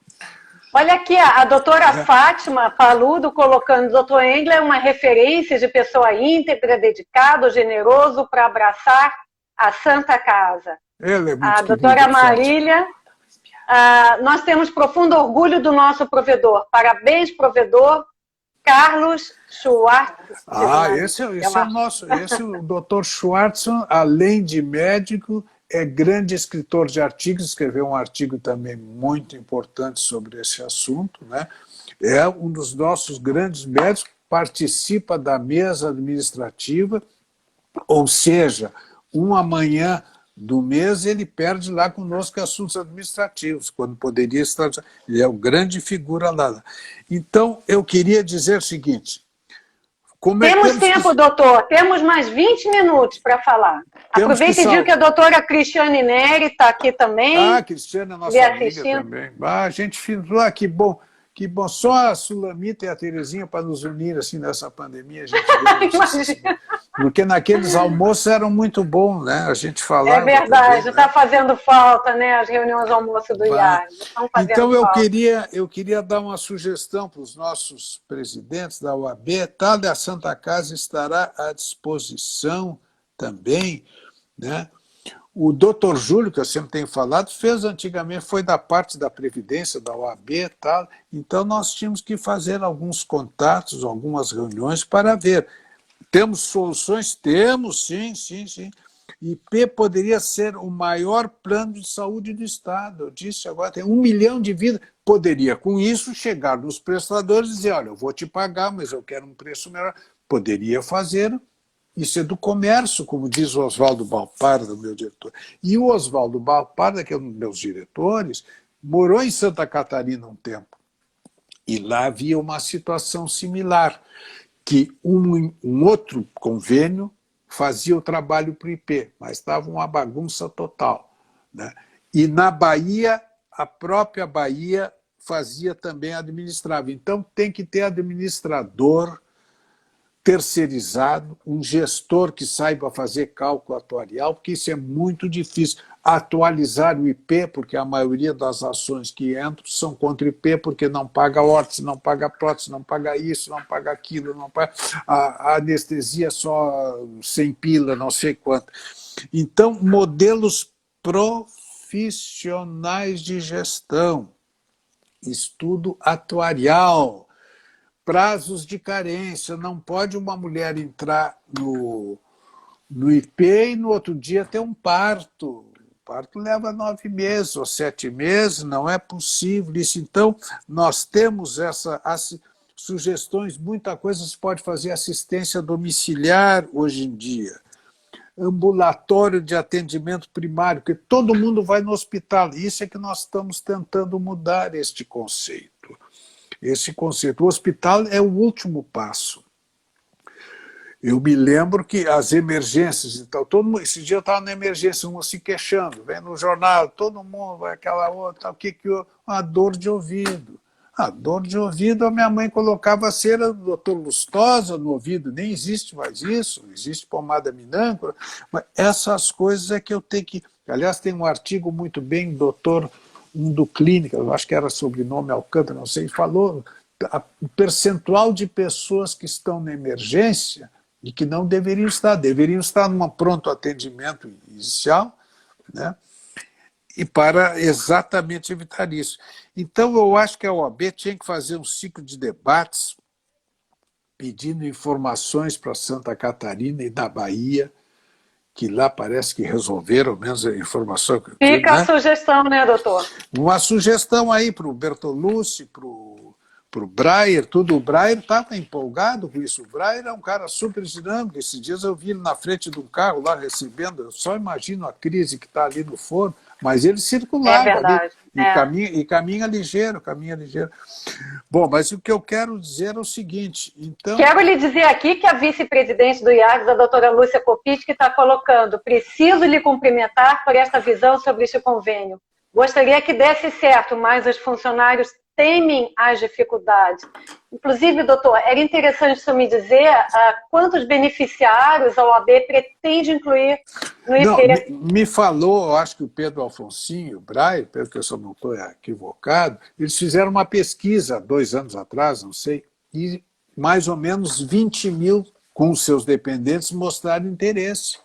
Olha aqui, a doutora Fátima Paludo colocando: doutor Engler é uma referência de pessoa íntegra, dedicado, generoso para abraçar a Santa Casa. Ela é muito a doutora Marília, nós temos profundo orgulho do nosso provedor. Parabéns, provedor Carlos Schwartz. Esse é o nosso, o doutor Schwartz, além de médico, é grande escritor de artigos, escreveu um artigo também muito importante sobre esse assunto, né? É um dos nossos grandes médicos, participa da mesa administrativa, ou seja, uma manhã do mês ele perde lá conosco assuntos administrativos, quando poderia estar... Ele é uma grande figura lá. Então, eu queria dizer o seguinte... Temos tempo, doutor. Temos mais 20 minutos para falar. Aproveita e diga que a doutora Cristiane Neri está aqui também. Cristiane é nossa amiga também. Gente fina, que bom. Que bom. Só a Sulamita e a Terezinha para nos unir assim nessa pandemia. A gente porque naqueles almoços eram muito bons, né? A gente falava. É verdade, está fazendo falta, né? As reuniões de almoço do IAR. Então eu queria dar uma sugestão para os nossos presidentes da OAB. A Santa Casa estará à disposição também, né? O doutor Júlio, que eu sempre tenho falado, fez antigamente, foi da parte da Previdência, da OAB e tal. Então, nós tínhamos que fazer alguns contatos, algumas reuniões para ver. Temos soluções? Temos, sim. IP poderia ser o maior plano de saúde do Estado. Eu disse agora, tem 1 milhão de vidas. Poderia, com isso, chegar nos prestadores e dizer: olha, eu vou te pagar, mas eu quero um preço melhor. Poderia fazer. Isso é do comércio, como diz o Oswaldo Balparda, meu diretor. E o Oswaldo Balparda, que é um dos meus diretores, morou em Santa Catarina um tempo. E lá havia uma situação similar, que um outro convênio fazia o trabalho para o IP, mas estava uma bagunça total, né? E na Bahia, a própria Bahia fazia também administrava. Então tem que ter administrador terceirizado, um gestor que saiba fazer cálculo atuarial, porque isso é muito difícil. Atualizar o IP, porque a maioria das ações que entram são contra o IP, porque não paga órtese, não paga prótese, não paga isso, não paga aquilo, não paga a anestesia só sem pila, não sei quanto. Então, modelos profissionais de gestão, estudo atuarial, prazos de carência. Não pode uma mulher entrar no IP e no outro dia ter um parto. O parto leva 9 meses ou 7 meses, não é possível isso. Então, nós temos essas sugestões, muita coisa se pode fazer, assistência domiciliar hoje em dia, ambulatório de atendimento primário, porque todo mundo vai no hospital. Isso é que nós estamos tentando mudar este conceito. Esse conceito. O hospital é o último passo. Eu me lembro que as emergências, então, esse dia eu estava na emergência, uma se queixando, vem no jornal, todo mundo vai aquela outra, o que a dor de ouvido. A dor de ouvido, a minha mãe colocava a cera do doutor Lustosa no ouvido, nem existe mais isso, existe pomada minâncora, mas essas coisas é que eu tenho que... Aliás, tem um artigo muito bem, doutor do Clínica, eu acho que era sobrenome Alcântara, não sei, falou o percentual de pessoas que estão na emergência e que não deveriam estar num pronto atendimento inicial, né? E para exatamente evitar isso. Então, eu acho que a OAB tinha que fazer um ciclo de debates pedindo informações para Santa Catarina e da Bahia, que lá parece que resolveram, ao menos a informação que eu tive, Fica a sugestão, né, doutor? Uma sugestão aí para o Bertolucci, para o Breyer, tudo. O Breyer estava empolgado com isso. O Breyer é um cara super dinâmico. Esses dias eu vi ele na frente de um carro lá recebendo, eu só imagino a crise que está ali no forno, Mas ele circulava verdade. ali e caminha ligeiro, caminha ligeiro. Bom, mas o que eu quero dizer é o seguinte, então... Quero lhe dizer aqui que a vice-presidente do IARGS, a doutora Lúcia Copit, que está colocando: preciso lhe cumprimentar por esta visão sobre este convênio. Gostaria que desse certo, mas os funcionários temem as dificuldades. Inclusive, doutor, era interessante você me dizer quantos beneficiários a OAB pretende incluir no IP. Não, me falou, eu acho que o Pedro Alfonsinho, o Braille, pelo que eu só não estou equivocado, eles fizeram uma pesquisa 2 anos atrás, não sei, e mais ou menos 20 mil com os seus dependentes mostraram interesse.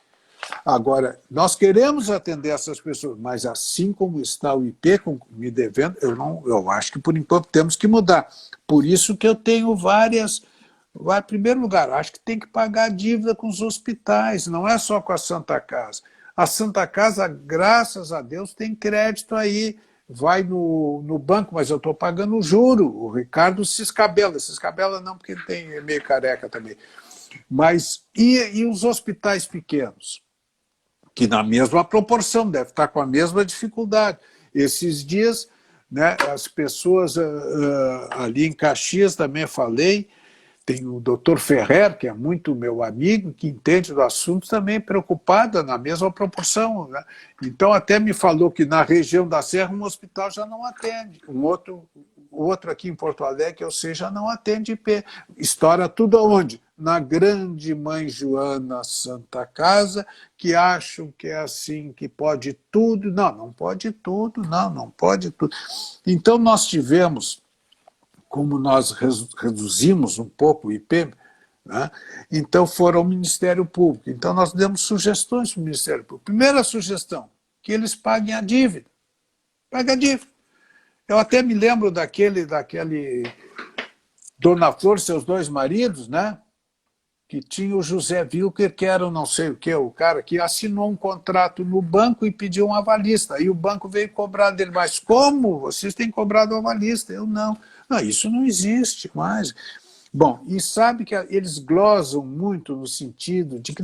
Agora, nós queremos atender essas pessoas, mas assim como está o IP me devendo, eu acho que por enquanto temos que mudar. Por isso que eu tenho várias... Em primeiro lugar, acho que tem que pagar a dívida com os hospitais, não é só com a Santa Casa. A Santa Casa, graças a Deus, tem crédito aí, vai no banco, mas eu estou pagando o juro. O Ricardo se escabela não, porque ele é meio careca também. Mas, e os hospitais pequenos? Que na mesma proporção, deve estar com a mesma dificuldade. Esses dias, né, as pessoas ali em Caxias, também falei, tem o doutor Ferrer, que é muito meu amigo, que entende do assunto, também preocupada na mesma proporção. Né? Então, até me falou que na região da Serra um hospital já não atende. Outro aqui em Porto Alegre, que eu sei, já não atende IP. Estoura tudo aonde? Na Grande Mãe Joana Santa Casa, que acham que é assim, que pode tudo. Não pode tudo, não pode tudo. Então, nós tivemos... como nós reduzimos um pouco o IP, né? Então foram ao Ministério Público. Então nós demos sugestões para o Ministério Público. Primeira sugestão, que eles paguem a dívida. Paguem a dívida. Eu até me lembro daquele Dona Flor, seus 2 maridos, né? Que tinha o José Wilker, que era não sei o que, o cara que assinou um contrato no banco e pediu um avalista. Aí o banco veio cobrar dele, mas como? Vocês têm cobrado o avalista? Eu não. Não, isso não existe mais. Bom, e sabe que eles glosam muito no sentido de que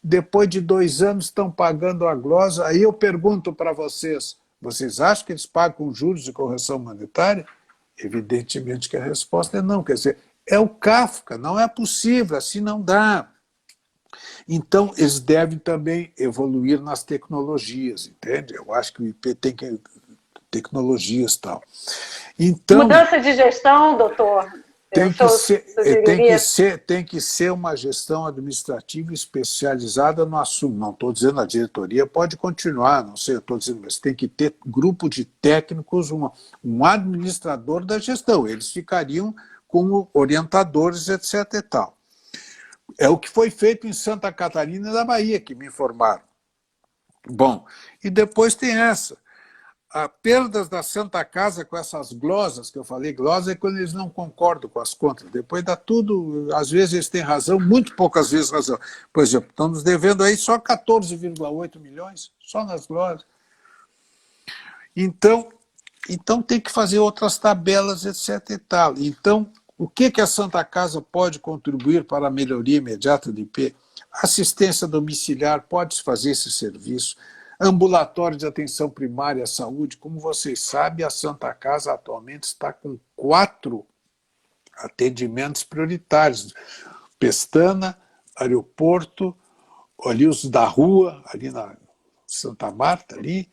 depois de 2 anos estão pagando a glosa. Aí eu pergunto para vocês, vocês acham que eles pagam com juros de correção monetária? Evidentemente que a resposta é não. Quer dizer, é o Kafka, não é possível, assim não dá. Então, eles devem também evoluir nas tecnologias, entende? Eu acho que o IP tem que... tecnologias e tal. Então, mudança de gestão, doutor? Tem que ser uma gestão administrativa especializada no assunto. Não estou dizendo a diretoria pode continuar, não sei, eu estou dizendo, mas tem que ter grupo de técnicos, um administrador da gestão. Eles ficariam como orientadores, etc. e tal. É o que foi feito em Santa Catarina e na Bahia, que me informaram. Bom, e depois tem essa. A perdas da Santa Casa com essas glosas, que eu falei, glosa é quando eles não concordam com as contas. Depois dá tudo, às vezes eles têm razão, muito poucas vezes razão. Por exemplo, estamos devendo aí só 14,8 milhões, só nas glosas. Então tem que fazer outras tabelas, etc. e tal. Então, o que a Santa Casa pode contribuir para a melhoria imediata do IP? Assistência domiciliar, pode-se fazer esse serviço. Ambulatório de atenção primária à saúde, como vocês sabem, a Santa Casa atualmente está com 4 atendimentos prioritários. Pestana, Aeroporto, ali os da Rua, ali na Santa Marta, ali,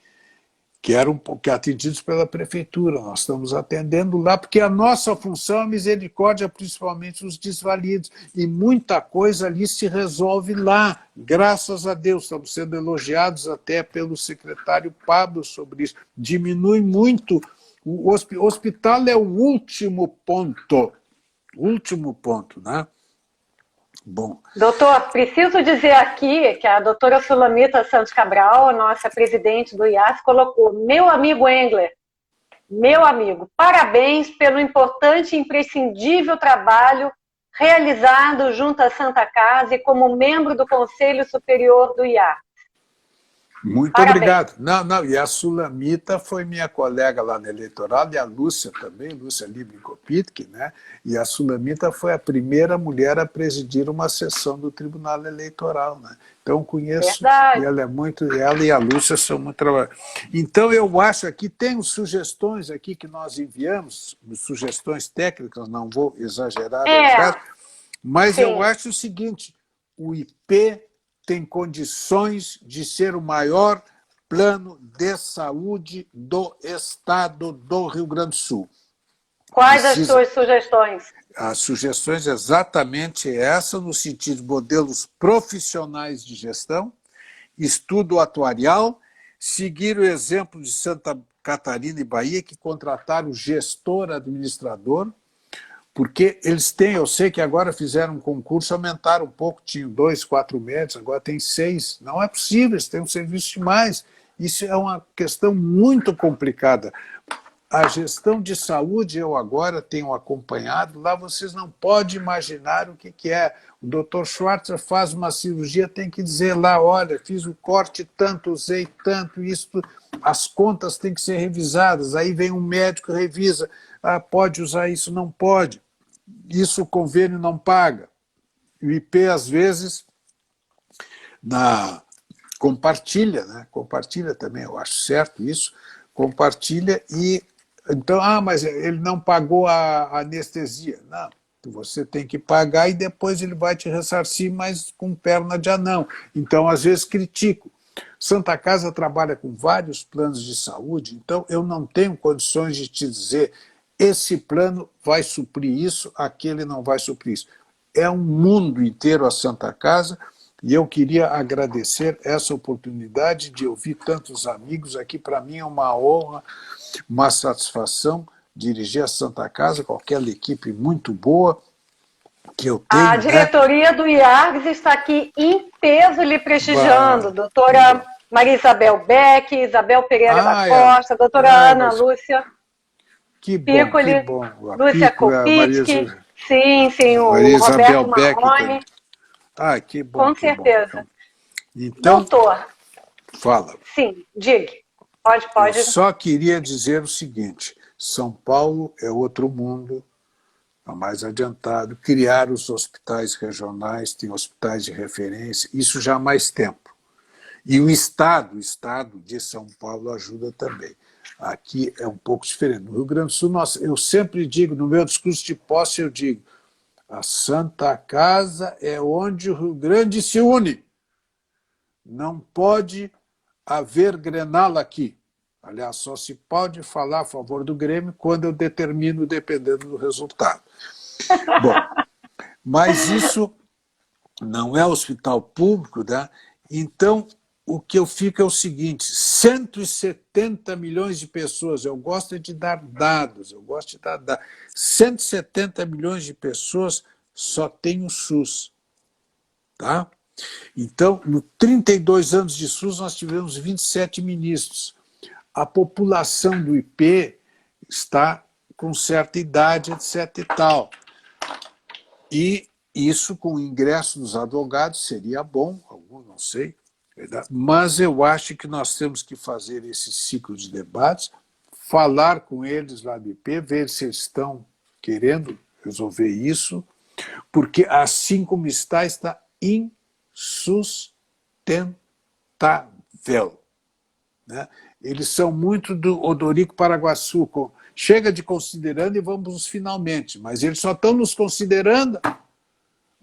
que eram atendidos pela prefeitura. Nós estamos atendendo lá, porque a nossa função é a misericórdia, principalmente os desvalidos, e muita coisa ali se resolve lá, graças a Deus. Estamos sendo elogiados até pelo secretário Pablo sobre isso. Diminui muito, o hospital é o último ponto, né? Bom. Doutor, preciso dizer aqui que a doutora Sulamita Santos Cabral, a nossa presidente do IAS, colocou: meu amigo Engler, meu amigo, parabéns pelo importante e imprescindível trabalho realizado junto à Santa Casa e como membro do Conselho Superior do IAS. Muito Parabéns. obrigado. Não, não, e a Sulamita foi minha colega lá no eleitoral, e a Lúcia também, Lúcia Liebkopitk, né? E a Sulamita foi a primeira mulher a presidir uma sessão do Tribunal Eleitoral, né? Então conheço, e Verdade. ela e a Lúcia são muito trabalhadoras. Então eu acho aqui, tem sugestões aqui que nós enviamos, sugestões técnicas, não vou exagerar, é o caso, mas eu Sim. acho o seguinte, o IP tem condições de ser o maior plano de saúde do estado do Rio Grande do Sul. Quais as suas sugestões? As sugestões exatamente essa, no sentido de modelos profissionais de gestão, estudo atuarial, seguir o exemplo de Santa Catarina e Bahia, que contrataram gestor administrador, porque eles têm, eu sei que agora fizeram um concurso, aumentaram um pouco, tinham 2, 4 médicos, agora tem 6. Não é possível, eles têm um serviço demais. Isso é uma questão muito complicada. A gestão de saúde, eu agora tenho acompanhado, lá vocês não podem imaginar o que é. O doutor Schwarzer faz uma cirurgia, tem que dizer lá, olha, fiz o corte tanto, usei tanto, isso, as contas têm que ser revisadas, aí vem um médico, revisa, pode usar isso, não pode, isso o convênio não paga. O IP, às vezes, compartilha, né? Compartilha também, eu acho certo isso, compartilha e então, mas ele não pagou a anestesia. Não, você tem que pagar e depois ele vai te ressarcir, mas com perna de anão. Então, às vezes, critico. Santa Casa trabalha com vários planos de saúde, então eu não tenho condições de te dizer esse plano vai suprir isso, aquele não vai suprir isso. É um mundo inteiro a Santa Casa e eu queria agradecer essa oportunidade de ouvir tantos amigos aqui. Para mim é uma honra, uma satisfação dirigir a Santa Casa com aquela equipe muito boa que eu tenho. A diretoria do IARGS está aqui em peso lhe prestigiando. Doutora Maria Isabel Beck, Isabel Pereira da Costa, doutora Ana Lúcia Piccoli, Lúcia Kopitk, sim, o Roberto Marrone. Que bom. Com certeza. Bom. Então, doutor. Fala. Sim, diga. Pode. Eu só queria dizer o seguinte, São Paulo é outro mundo, é mais adiantado, criar os hospitais regionais, tem hospitais de referência, isso já há mais tempo. E o Estado de São Paulo ajuda também. Aqui é um pouco diferente. No Rio Grande do Sul, eu sempre digo, no meu discurso de posse, eu digo, a Santa Casa é onde o Rio Grande se une. Não pode haver Grenal aqui. Aliás, só se pode falar a favor do Grêmio quando eu determino, dependendo do resultado. Bom, mas isso não é hospital público, né? Então, o que eu fico é o seguinte, 170 milhões de pessoas, eu gosto de dar dados, 170 milhões de pessoas só tem o SUS. Tá? Então, no 32 anos de SUS, nós tivemos 27 ministros. A população do IP está com certa idade, etc. e tal. E isso, com o ingresso dos advogados, seria bom, algum não sei, mas eu acho que nós temos que fazer esse ciclo de debates, falar com eles lá do IP, ver se eles estão querendo resolver isso, porque assim como está insustentável. Né? Eles são muito do Odorico Paraguaçu, chega de considerando e vamos finalmente, mas eles só estão nos considerando.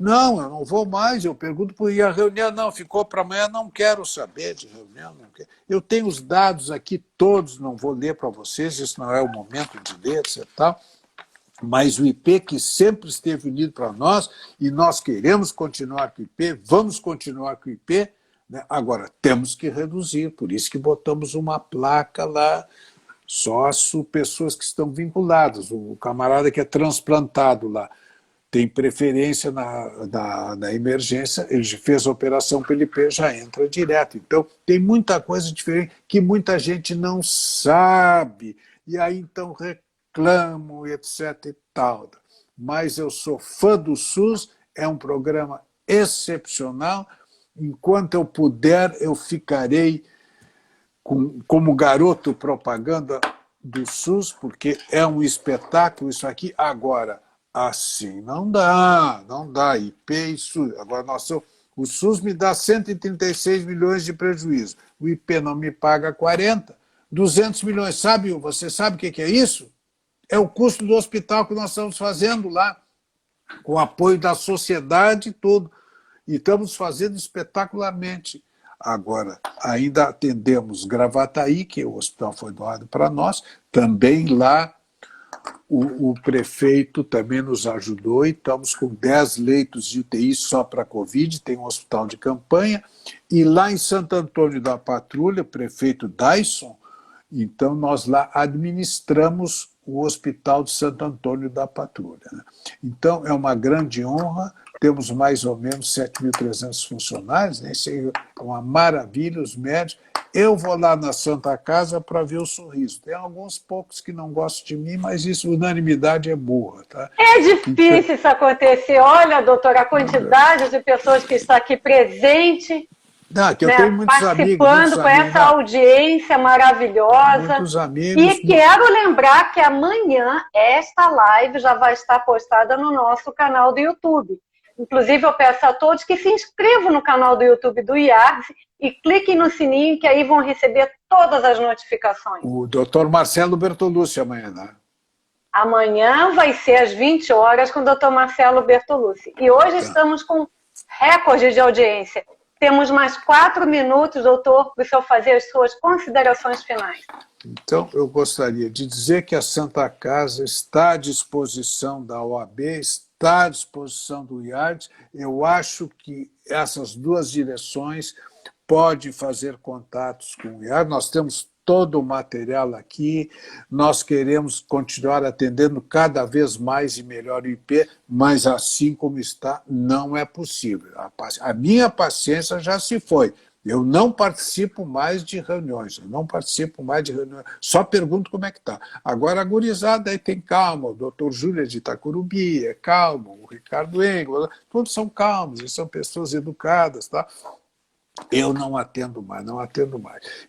Não, eu não vou mais, eu pergunto por ir à reunião, não, ficou para amanhã, não quero saber de reunião. Não quero. Eu tenho os dados aqui todos, não vou ler para vocês, isso não é o momento de ler, etc. Mas o IP, que sempre esteve unido para nós, e nós queremos continuar com o IP, vamos continuar com o IP, né? Agora, temos que reduzir, por isso que botamos uma placa lá, só as pessoas que estão vinculadas, o camarada que é transplantado lá, tem preferência na emergência, ele fez a operação pelo IP, já entra direto. Então, tem muita coisa diferente que muita gente não sabe, e aí então reclamo, etc. e tal. Mas eu sou fã do SUS, é um programa excepcional, enquanto eu puder, eu ficarei como garoto propaganda do SUS, porque é um espetáculo isso aqui. Agora, assim não dá, não dá. IP e SUS. Agora, o SUS me dá 136 milhões de prejuízo. O IP não me paga 40, 200 milhões. Você sabe o que é isso? É o custo do hospital que nós estamos fazendo lá, com o apoio da sociedade e tudo. E estamos fazendo espetacularmente. Agora, ainda atendemos Gravataí, que o hospital foi doado para nós, também lá o prefeito também nos ajudou e estamos com 10 leitos de UTI só para Covid, tem um hospital de campanha, e lá em Santo Antônio da Patrulha, prefeito Dyson, então nós lá administramos o Hospital de Santo Antônio da Patrulha. Né? Então é uma grande honra, temos mais ou menos 7.300 funcionários, né? Isso é uma maravilha, os médicos. Eu vou lá na Santa Casa para ver o sorriso. Tem alguns poucos que não gostam de mim, mas isso, unanimidade é burra. Tá? É difícil isso acontecer. Olha, doutora, a quantidade de pessoas que está aqui presente, não, que eu tenho muitos participando amigos, com essa audiência maravilhosa. muitos amigos. E quero lembrar que amanhã esta live já vai estar postada no nosso canal do YouTube. Inclusive, eu peço a todos que se inscrevam no canal do YouTube do IARGS e cliquem no sininho, que aí vão receber todas as notificações. O doutor Marcelo Bertolucci amanhã, né? Amanhã vai ser às 20 horas com o doutor Marcelo Bertolucci. E hoje estamos com recorde de audiência. Temos mais 4 minutos, doutor, para o senhor fazer as suas considerações finais. Então, eu gostaria de dizer que a Santa Casa está à disposição da OAB, está à disposição do IARDS. Eu acho que essas duas direções podem fazer contatos com o IARDS. Nós temos todo o material aqui, nós queremos continuar atendendo cada vez mais e melhor o IP, mas assim como está, não é possível. A minha paciência já se foi. Eu não participo mais de reuniões, só pergunto como é que está. Agora, a gurizada aí tem calma, o doutor Júlia de Itacurubi é calmo, o Ricardo Engel, todos são calmos, e são pessoas educadas, tá? Eu não atendo mais.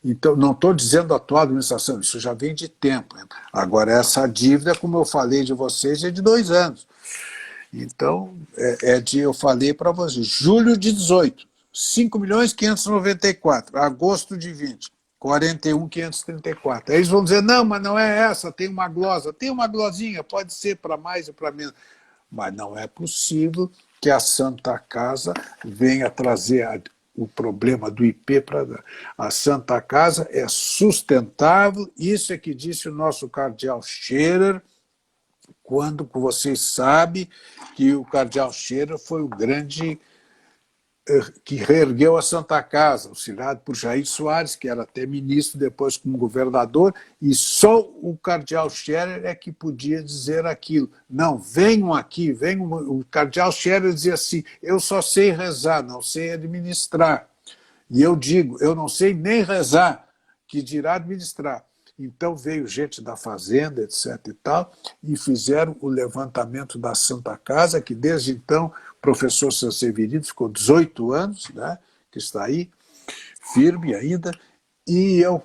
Então, não estou dizendo a atual administração, isso já vem de tempo. Agora, essa dívida, como eu falei de vocês, é de 2 anos. Então, eu falei para vocês, julho de 18, 5.594.000, agosto de 20, 41.534. Aí eles vão dizer, não, mas não é essa, tem uma glosa. Tem uma glosinha, pode ser para mais ou para menos. Mas não é possível que a Santa Casa venha trazer o problema do IP para a Santa Casa. É sustentável, isso é que disse o nosso cardeal Scherer, quando vocês sabem que o cardeal Scherer foi o grande que reergueu a Santa Casa, auxiliado por Jair Soares, que era até ministro, depois como governador, e só o cardeal Scherer é que podia dizer aquilo. Não, venham aqui, venham. O cardeal Scherer dizia assim, eu só sei rezar, não sei administrar. E eu digo, eu não sei nem rezar, que dirá administrar. Então veio gente da Fazenda, etc. e tal, e fizeram o levantamento da Santa Casa, que desde então o professor Sanseverino ficou 18 anos, né, que está aí, firme ainda, e eu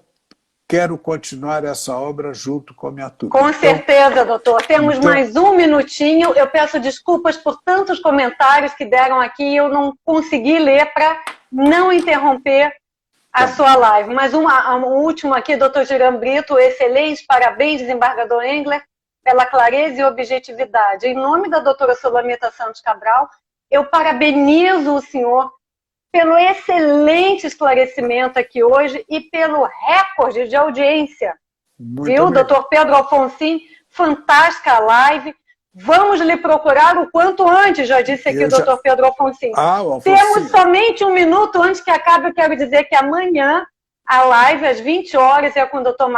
quero continuar essa obra junto com a minha turma. Com certeza, doutor. Temos mais um minutinho. Eu peço desculpas por tantos comentários que deram aqui e eu não consegui ler para não interromper a sua live. Mas um último aqui, doutor Girão Brito, excelente, parabéns, desembargador Engler, pela clareza e objetividade. Em nome da doutora Sulamita Santos Cabral, eu parabenizo o senhor pelo excelente esclarecimento aqui hoje e pelo recorde de audiência. Viu, doutor Pedro Alfonsin? Fantástica live. Vamos lhe procurar o quanto antes, já disse aqui o doutor Pedro Alfonsin. Temos somente um minuto antes que acabe. Eu quero dizer que amanhã a live, às 20 horas, é com o doutor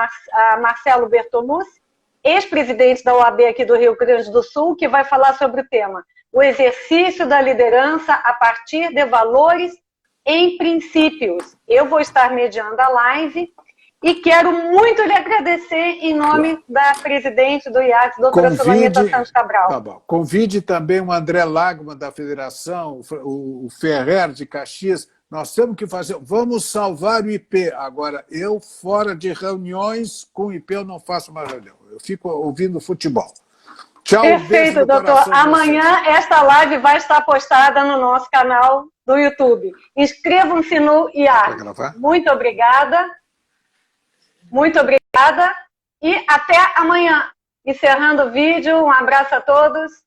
Marcelo Bertolucci, ex-presidente da OAB aqui do Rio Grande do Sul, que vai falar sobre o tema o exercício da liderança a partir de valores em princípios. Eu vou estar mediando a live e quero muito lhe agradecer em nome da presidente do IARDS, doutora Sulamita Santos Cabral. Tá bom. Convide também o André Lagman, da Federação, o Ferrer, de Caxias. Nós temos que fazer... Vamos salvar o IP. Agora, eu, fora de reuniões, com o IP eu não faço mais reunião. Eu fico ouvindo futebol. Tchau, Perfeito, doutor. Amanhã esta live vai estar postada no nosso canal do YouTube. Inscrevam-se no IARC. Muito obrigada. Muito obrigada. E até amanhã. Encerrando o vídeo. Um abraço a todos.